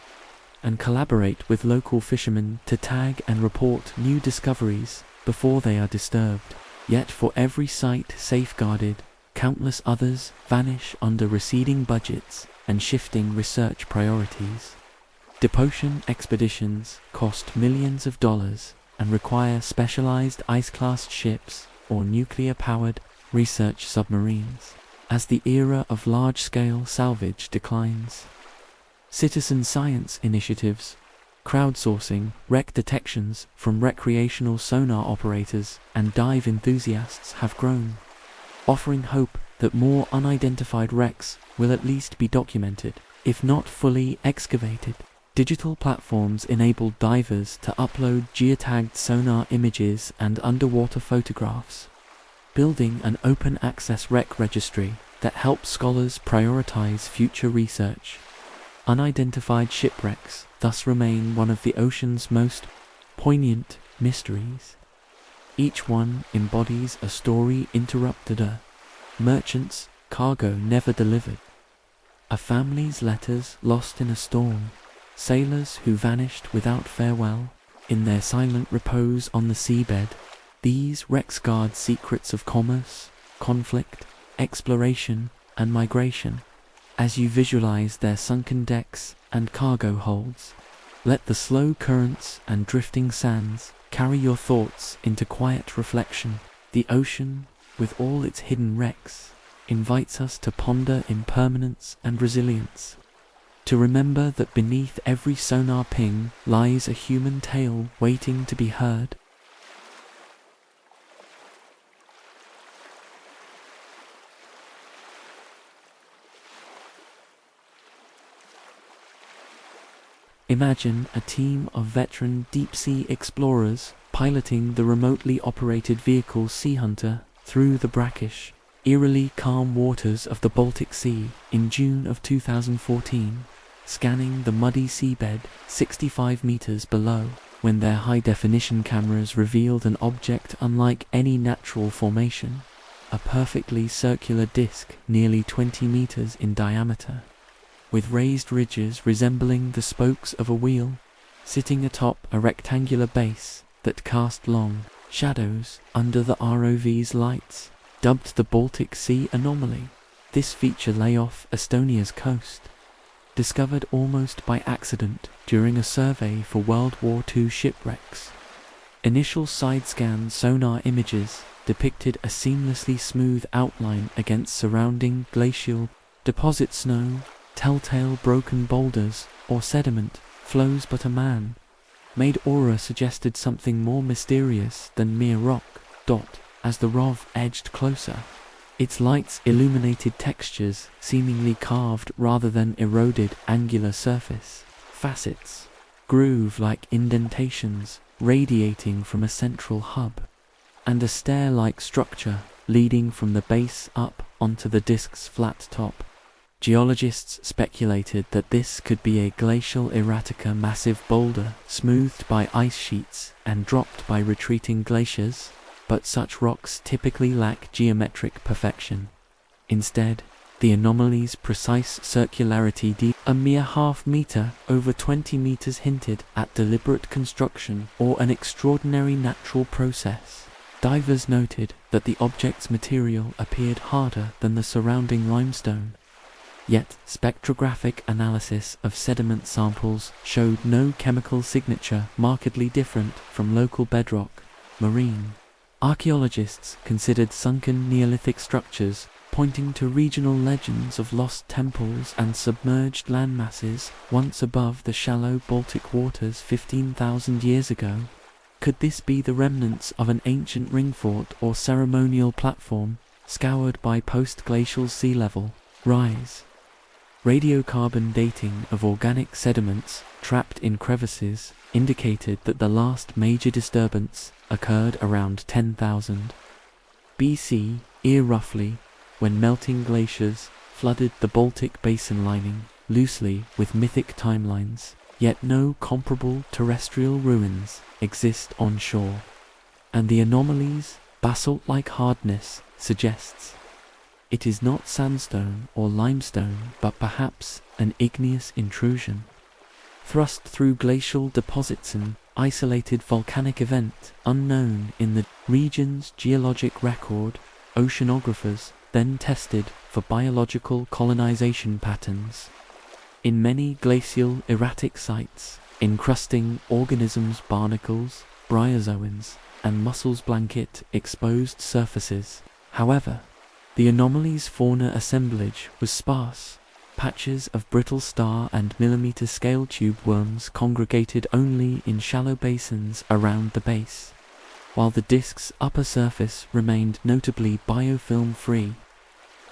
and collaborate with local fishermen to tag and report new discoveries before they are disturbed. Yet for every site safeguarded, countless others vanish under receding budgets and shifting research priorities. Deep ocean expeditions cost millions of dollars and require specialized ice-class ships or nuclear-powered research submarines. As the era of large-scale salvage declines, citizen science initiatives, crowdsourcing wreck detections from recreational sonar operators and dive enthusiasts have grown, offering hope that more unidentified wrecks will at least be documented, if not fully excavated. Digital platforms enable divers to upload geotagged sonar images and underwater photographs, building an open-access wreck registry that helps scholars prioritize future research. Unidentified shipwrecks thus remain one of the ocean's most poignant mysteries. Each one embodies a story interrupted, a merchant's cargo never delivered, a family's letters lost in a storm, sailors who vanished without farewell. In their silent repose on the seabed, these wrecks guard secrets of commerce, conflict, exploration, and migration. As you visualize their sunken decks and cargo holds, let the slow currents and drifting sands carry your thoughts into quiet reflection. The ocean, with all its hidden wrecks, invites us to ponder impermanence and resilience, to remember that beneath every sonar ping lies a human tale waiting to be heard. Imagine a team of veteran deep-sea explorers piloting the remotely operated vehicle Sea Hunter through the brackish, eerily calm waters of the Baltic Sea in June of 2014, scanning the muddy seabed 65 meters below, when their high-definition cameras revealed an object unlike any natural formation, a perfectly circular disc nearly 20 meters in diameter, with raised ridges resembling the spokes of a wheel, sitting atop a rectangular base that cast long shadows under the ROV's lights. Dubbed the Baltic Sea Anomaly, this feature lay off Estonia's coast, discovered almost by accident during a survey for World War II shipwrecks. Initial side-scan sonar images depicted a seamlessly smooth outline against surrounding glacial deposit snow, telltale broken boulders, or sediment flows, but a man-made aura suggested something more mysterious than mere rock. As the ROV edged closer, its lights illuminated textures seemingly carved rather than eroded, angular surface facets, groove-like indentations radiating from a central hub, and a stair-like structure leading from the base up onto the disk's flat top. Geologists speculated that this could be a glacial erratica, massive boulder smoothed by ice sheets and dropped by retreating glaciers, but such rocks typically lack geometric perfection. Instead, The anomaly's precise circularity, a mere half meter over 20 meters, hinted at deliberate construction or an extraordinary natural process. Divers noted that the object's material appeared harder than the surrounding limestone. Yet, spectrographic analysis of sediment samples showed no chemical signature markedly different from local bedrock. Marine archaeologists considered sunken Neolithic structures, pointing to regional legends of lost temples and submerged landmasses once above the shallow Baltic waters 15,000 years ago. Could this be the remnants of an ancient ring fort or ceremonial platform, scoured by post-glacial sea level rise? Radiocarbon dating of organic sediments trapped in crevices indicated that the last major disturbance occurred around 10,000 BC, roughly, when melting glaciers flooded the Baltic basin lining loosely with mythic timelines. Yet no comparable terrestrial ruins exist on shore, and the anomaly's basalt-like hardness suggests it is not sandstone or limestone, but perhaps an igneous intrusion. Thrust through glacial deposits, an isolated volcanic event unknown in the region's geologic record. Oceanographers then tested for biological colonization patterns in many glacial erratic sites, encrusting organisms, barnacles, bryozoans, and mussels blanket exposed surfaces. However, the anomaly's fauna assemblage was sparse. Patches of brittle star and millimeter-scale tube worms congregated only in shallow basins around the base, while the disk's upper surface remained notably biofilm-free,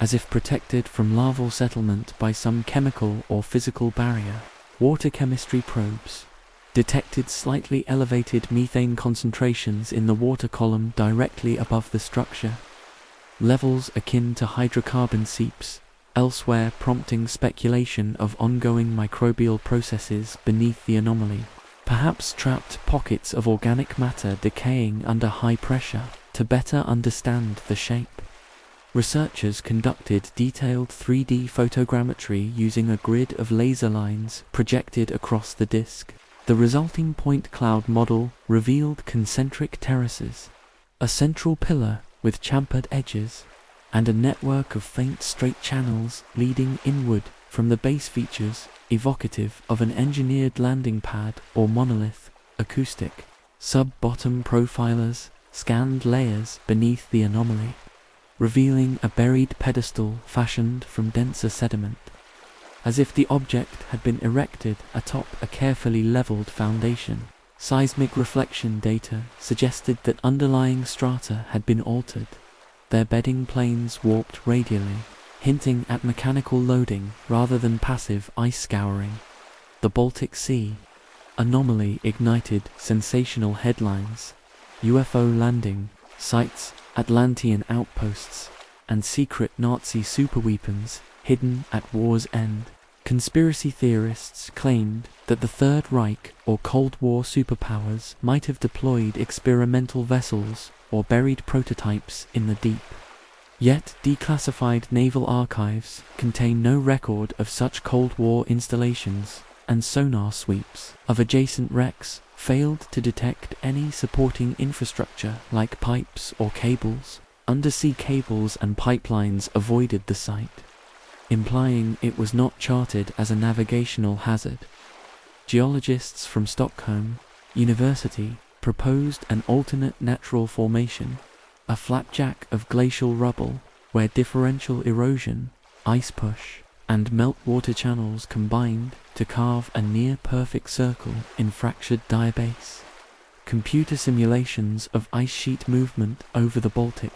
as if protected from larval settlement by some chemical or physical barrier. Water chemistry probes detected slightly elevated methane concentrations in the water column directly above the structure, levels akin to hydrocarbon seeps, elsewhere prompting speculation of ongoing microbial processes beneath the anomaly, perhaps trapped pockets of organic matter decaying under high pressure. To better understand the shape, researchers conducted detailed 3D photogrammetry using a grid of laser lines projected across the disk. The resulting point cloud model revealed concentric terraces, a central pillar with chamfered edges, and a network of faint straight channels leading inward from the base, features evocative of an engineered landing pad or monolith. Acoustic sub-bottom profilers scanned layers beneath the anomaly, revealing a buried pedestal fashioned from denser sediment, as if the object had been erected atop a carefully leveled foundation. Seismic reflection data suggested that underlying strata had been altered, their bedding planes warped radially, hinting at mechanical loading rather than passive ice scouring. The Baltic Sea anomaly ignited sensational headlines: UFO landing sites, Atlantean outposts, and secret Nazi superweapons hidden at war's end. Conspiracy theorists claimed that the Third Reich or Cold War superpowers might have deployed experimental vessels or buried prototypes in the deep. Yet declassified naval archives contain no record of such Cold War installations, and sonar sweeps of adjacent wrecks failed to detect any supporting infrastructure like pipes or cables. Undersea cables and pipelines avoided the site, implying it was not charted as a navigational hazard. Geologists from Stockholm University proposed an alternate natural formation, a flapjack of glacial rubble, where differential erosion, ice push, and meltwater channels combined to carve a near-perfect circle in fractured diabase. Computer simulations of ice sheet movement over the Baltic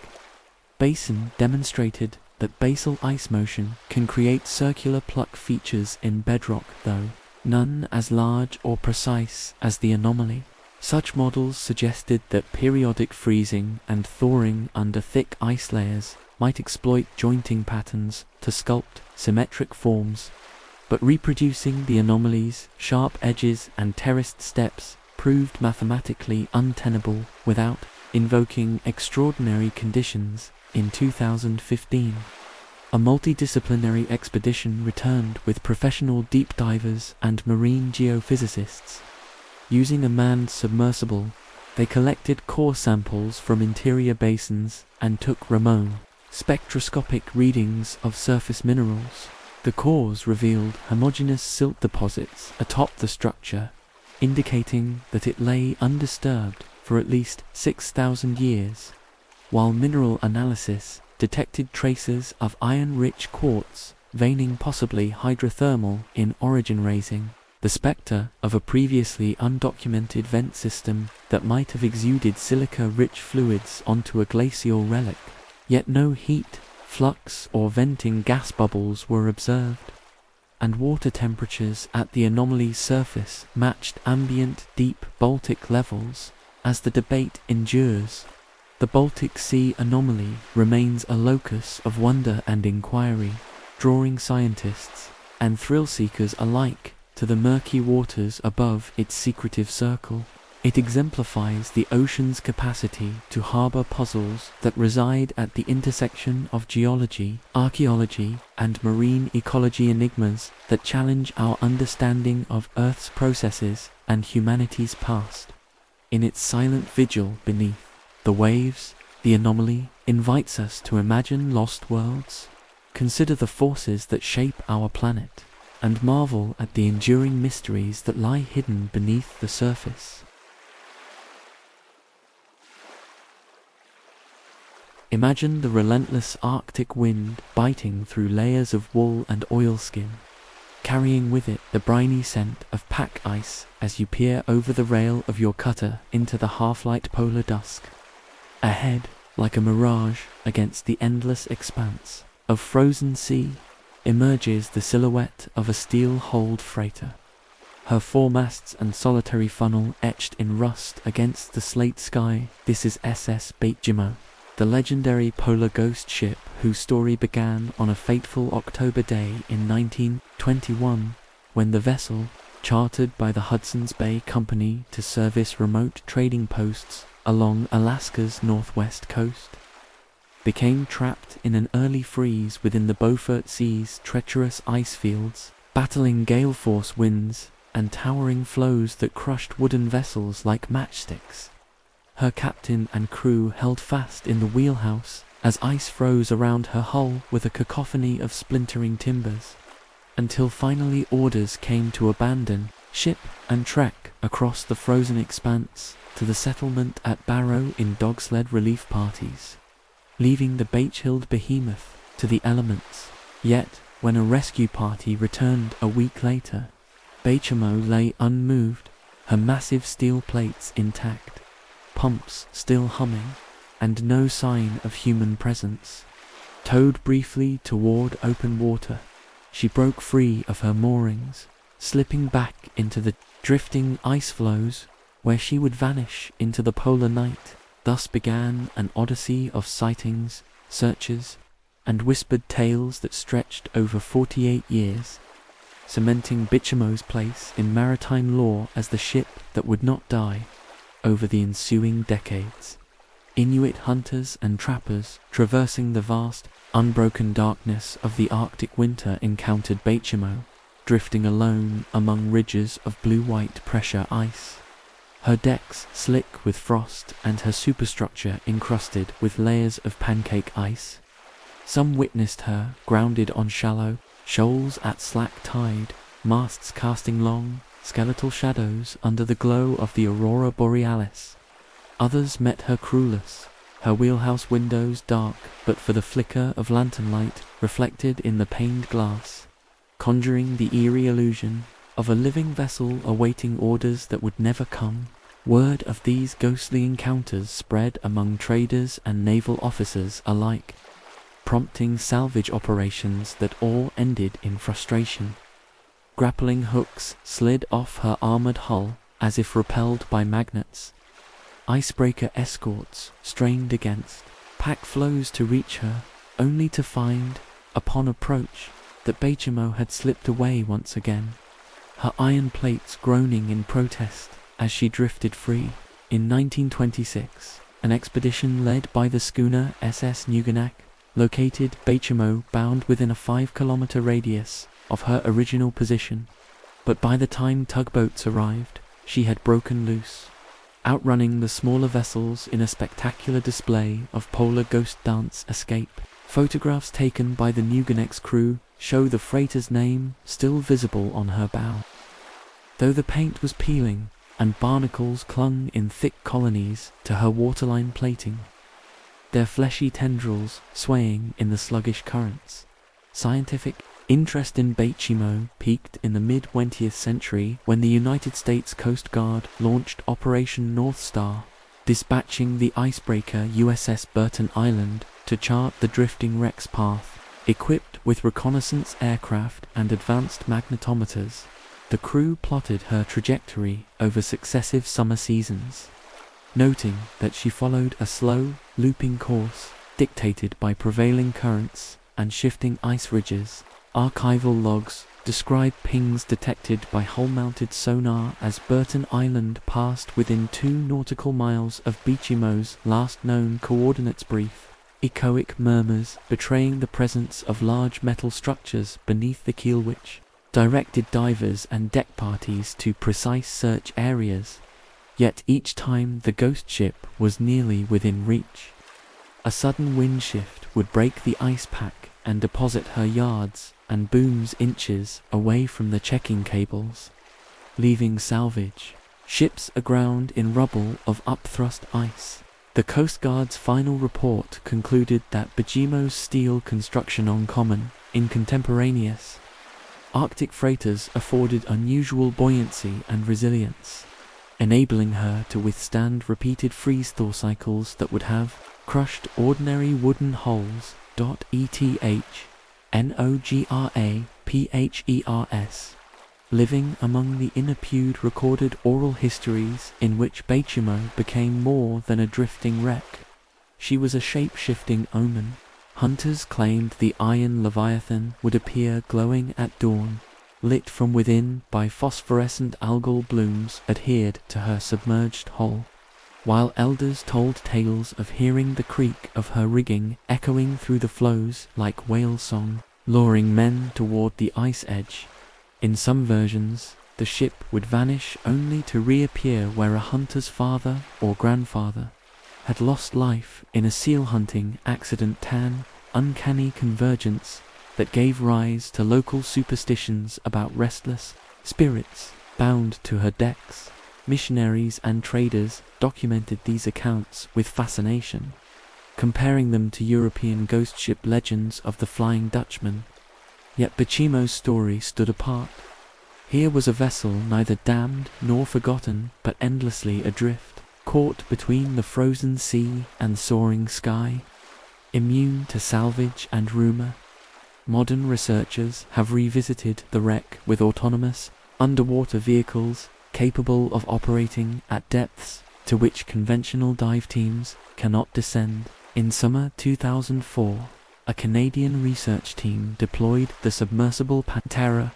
Basin demonstrated that basal ice motion can create circular pluck features in bedrock, though none as large or precise as the anomaly. Such models suggested that periodic freezing and thawing under thick ice layers might exploit jointing patterns to sculpt symmetric forms, but reproducing the anomaly's sharp edges and terraced steps proved mathematically untenable without invoking extraordinary conditions. In 2015, A multidisciplinary expedition returned with professional deep divers and marine geophysicists. Using a manned submersible, they collected core samples from interior basins and took remote, spectroscopic readings of surface minerals. The cores revealed homogeneous silt deposits atop the structure, indicating that it lay undisturbed for at least 6,000 years, while mineral analysis detected traces of iron-rich quartz, veining possibly hydrothermal in origin, raising the specter of a previously undocumented vent system that might have exuded silica-rich fluids onto a glacial relic. Yet no heat, flux, or venting gas bubbles were observed, and water temperatures at the anomaly's surface matched ambient deep Baltic levels. As the debate endures, the Baltic Sea anomaly remains a locus of wonder and inquiry, drawing scientists and thrill-seekers alike to the murky waters above its secretive circle. It exemplifies the ocean's capacity to harbor puzzles that reside at the intersection of geology, archaeology, and marine ecology, enigmas that challenge our understanding of Earth's processes and humanity's past. In its silent vigil beneath the waves, the anomaly invites us to imagine lost worlds, consider the forces that shape our planet, and marvel at the enduring mysteries that lie hidden beneath the surface. Imagine the relentless Arctic wind biting through layers of wool and oilskin, carrying with it the briny scent of pack ice as you peer over the rail of your cutter into the half-light polar dusk. Ahead, like a mirage against the endless expanse of frozen sea, emerges the silhouette of a steel-hulled freighter, her foremasts and solitary funnel etched in rust against the slate sky. This is SS Bejimo, the legendary polar ghost ship whose story began on a fateful October day in 1921, when the vessel, chartered by the Hudson's Bay Company to service remote trading posts along Alaska's northwest coast, became trapped in an early freeze within the Beaufort Sea's treacherous ice fields, battling gale-force winds and towering floes that crushed wooden vessels like matchsticks. Her captain and crew held fast in the wheelhouse as ice froze around her hull with a cacophony of splintering timbers, until finally orders came to abandon ship and trek across the frozen expanse to the settlement at Barrow in dogsled relief parties, leaving the Bechhild behemoth to the elements. Yet, when a rescue party returned a week later, Bechimo lay unmoved, her massive steel plates intact, pumps still humming, and no sign of human presence. Towed briefly toward open water, she broke free of her moorings, slipping back into the drifting ice floes, where she would vanish into the polar night. Thus began an odyssey of sightings, searches, and whispered tales that stretched over 48 years, cementing Bechimo's place in maritime lore as the ship that would not die. Over the ensuing decades, Inuit hunters and trappers traversing the vast, unbroken darkness of the Arctic winter encountered Bechimo, drifting alone among ridges of blue-white pressure ice, her decks slick with frost and her superstructure encrusted with layers of pancake ice. Some witnessed her grounded on shallow shoals at slack tide, masts casting long, skeletal shadows under the glow of the aurora borealis. Others met her crewless, her wheelhouse windows dark but for the flicker of lantern light reflected in the paned glass, conjuring the eerie illusion of a living vessel awaiting orders that would never come. Word of these ghostly encounters spread among traders and naval officers alike, prompting salvage operations that all ended in frustration. Grappling hooks slid off her armored hull as if repelled by magnets. Icebreaker escorts strained against pack floes to reach her, only to find, upon approach, that Bechimo had slipped away once again, her iron plates groaning in protest as she drifted free. In 1926, an expedition led by the schooner SS Nuganak located Bachimo bound within a 5-kilometer radius of her original position, but by the time tugboats arrived, she had broken loose, outrunning the smaller vessels in a spectacular display of polar ghost dance escape. Photographs taken by the Nuganex crew show the freighter's name still visible on her bow, though the paint was peeling and barnacles clung in thick colonies to her waterline plating, their fleshy tendrils swaying in the sluggish currents. Scientific interest in Bachimo peaked in the mid-20th century when the United States Coast Guard launched Operation North Star, dispatching the icebreaker USS Burton Island to chart the drifting wreck's path. Equipped with reconnaissance aircraft and advanced magnetometers, the crew plotted her trajectory over successive summer seasons, noting that she followed a slow, looping course dictated by prevailing currents and shifting ice ridges. Archival logs describe pings detected by hull-mounted sonar as Burton Island passed within 2 nautical miles of Bachimo's last known coordinates brief. Echoic murmurs betraying the presence of large metal structures beneath the keel, which directed divers and deck parties to precise search areas. Yet each time the ghost ship was nearly within reach, a sudden wind shift would break the ice pack and deposit her yards and booms inches away from the checking cables, leaving salvage ships aground in rubble of upthrust ice. The Coast Guard's final report concluded that Bachimo's steel construction, uncommon in contemporaneous Arctic freighters, afforded unusual buoyancy and resilience, enabling her to withstand repeated freeze-thaw cycles that would have crushed ordinary wooden hulls. ETHNOGRAPHERS, living among the inappued recorded oral histories in which Bachimo became more than a drifting wreck. She was a shape-shifting omen. Hunters claimed the iron leviathan would appear glowing at dawn, lit from within by phosphorescent algal blooms adhered to her submerged hull, while elders told tales of hearing the creak of her rigging echoing through the floes like whale song, luring men toward the ice edge. In some versions, the ship would vanish only to reappear where a hunter's father or grandfather had lost life in a seal hunting accident. An uncanny convergence that gave rise to local superstitions about restless spirits bound to her decks. Missionaries and traders documented these accounts with fascination, comparing them to European ghost ship legends of the Flying Dutchman. Yet Bachimo's story stood apart. Here was a vessel neither damned nor forgotten, but endlessly adrift, caught between the frozen sea and soaring sky, immune to salvage and rumor. Modern researchers have revisited the wreck with autonomous underwater vehicles capable of operating at depths to which conventional dive teams cannot descend. In summer 2004, a Canadian research team deployed the submersible Pantera,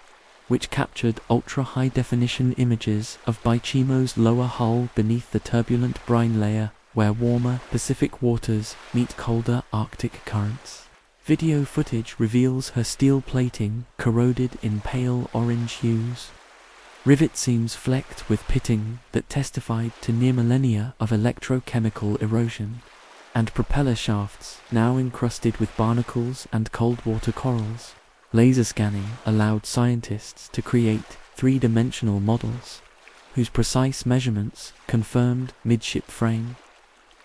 which captured ultra-high-definition images of Bachimo's lower hull beneath the turbulent brine layer where warmer Pacific waters meet colder Arctic currents. Video footage reveals her steel plating corroded in pale orange hues, rivet seams flecked with pitting that testified to near millennia of electrochemical erosion, and propeller shafts now encrusted with barnacles and cold water corals. Laser scanning allowed scientists to create 3-dimensional models, whose precise measurements confirmed midship frame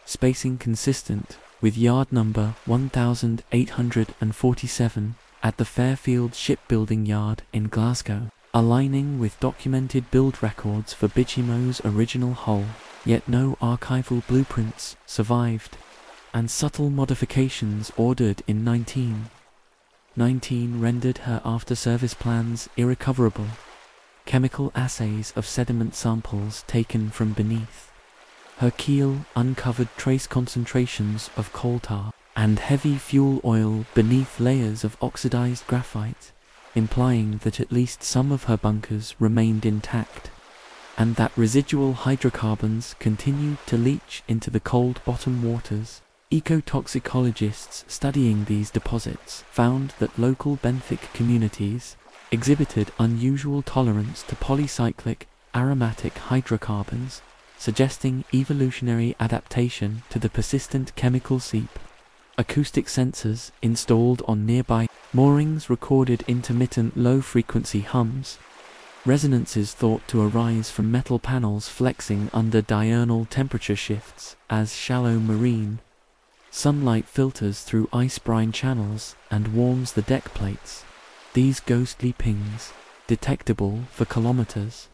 spacing consistent with yard number 1847 at the Fairfield Shipbuilding Yard in Glasgow, aligning with documented build records for Bachimo's original hull. Yet no archival blueprints survived, and subtle modifications ordered in 1919 rendered her after-service plans irrecoverable. Chemical assays of sediment samples taken from beneath her keel uncovered trace concentrations of coal tar and heavy fuel oil beneath layers of oxidized graphite, implying that at least some of her bunkers remained intact, and that residual hydrocarbons continued to leach into the cold bottom waters. Ecotoxicologists studying these deposits found that local benthic communities exhibited unusual tolerance to polycyclic aromatic hydrocarbons, suggesting evolutionary adaptation to the persistent chemical seep. Acoustic sensors installed on nearby moorings recorded intermittent low-frequency hums, resonances thought to arise from metal panels flexing under diurnal temperature shifts as shallow marine sunlight filters through ice brine channels and warms the deck plates. These ghostly pings, detectable for kilometers,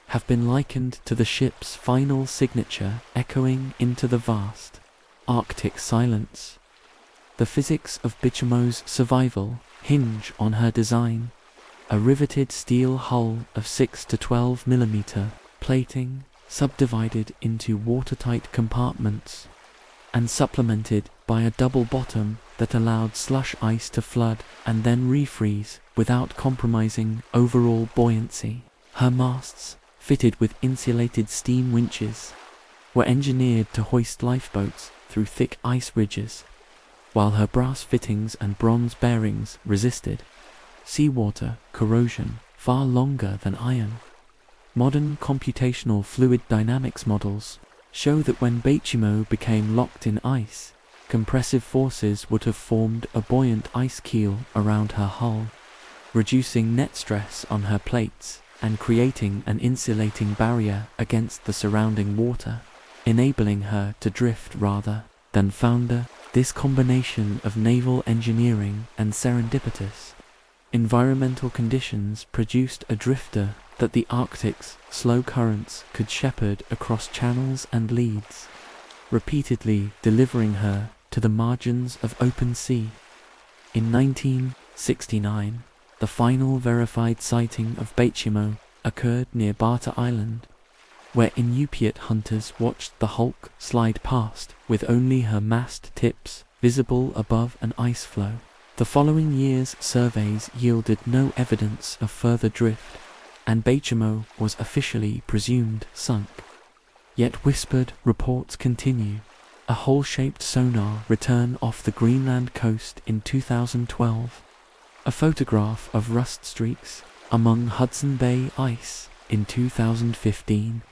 have been likened to the ship's final signature echoing into the vast Arctic silence. The physics of Bichimo's survival hinge on her design, a riveted steel hull of 6 to 12 mm plating subdivided into watertight compartments and supplemented by a double bottom that allowed slush ice to flood and then refreeze without compromising overall buoyancy. Her masts, fitted with insulated steam winches, were engineered to hoist lifeboats through thick ice ridges, while her brass fittings and bronze bearings resisted seawater corrosion far longer than iron. Modern computational fluid dynamics models show that when Bachimo became locked in ice, compressive forces would have formed a buoyant ice keel around her hull, reducing net stress on her plates and creating an insulating barrier against the surrounding water, enabling her to drift rather than founder. This combination of naval engineering and serendipitous environmental conditions produced a drifter that the Arctic's slow currents could shepherd across channels and leads, repeatedly delivering her to the margins of open sea. In 1969, the final verified sighting of Bachimo occurred near Bata Island, where Inupiat hunters watched the hulk slide past with only her mast tips visible above an ice floe. The following year's surveys yielded no evidence of further drift, and Bachimo was officially presumed sunk. Yet whispered reports continue. A hole-shaped sonar return off the Greenland coast in 2012, a photograph of rust streaks among Hudson Bay ice in 2015,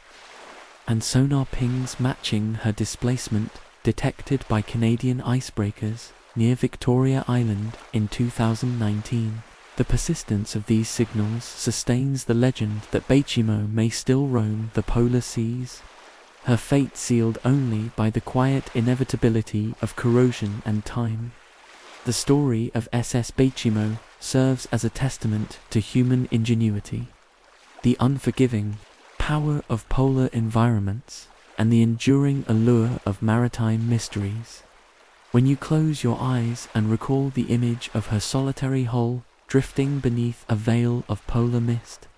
and sonar pings matching her displacement detected by Canadian icebreakers near Victoria Island in 2019. The persistence of these signals sustains the legend that Bachimo may still roam the polar seas, her fate sealed only by the quiet inevitability of corrosion and time. The story of SS Bachimo serves as a testament to human ingenuity, the unforgiving power of polar environments, and the enduring allure of maritime mysteries. When you close your eyes and recall the image of her solitary hull drifting beneath a veil of polar mist,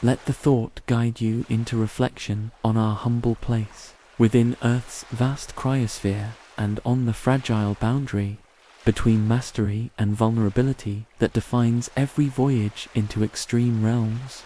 let the thought guide you into reflection on our humble place within Earth's vast cryosphere and on the fragile boundary between mastery and vulnerability that defines every voyage into extreme realms.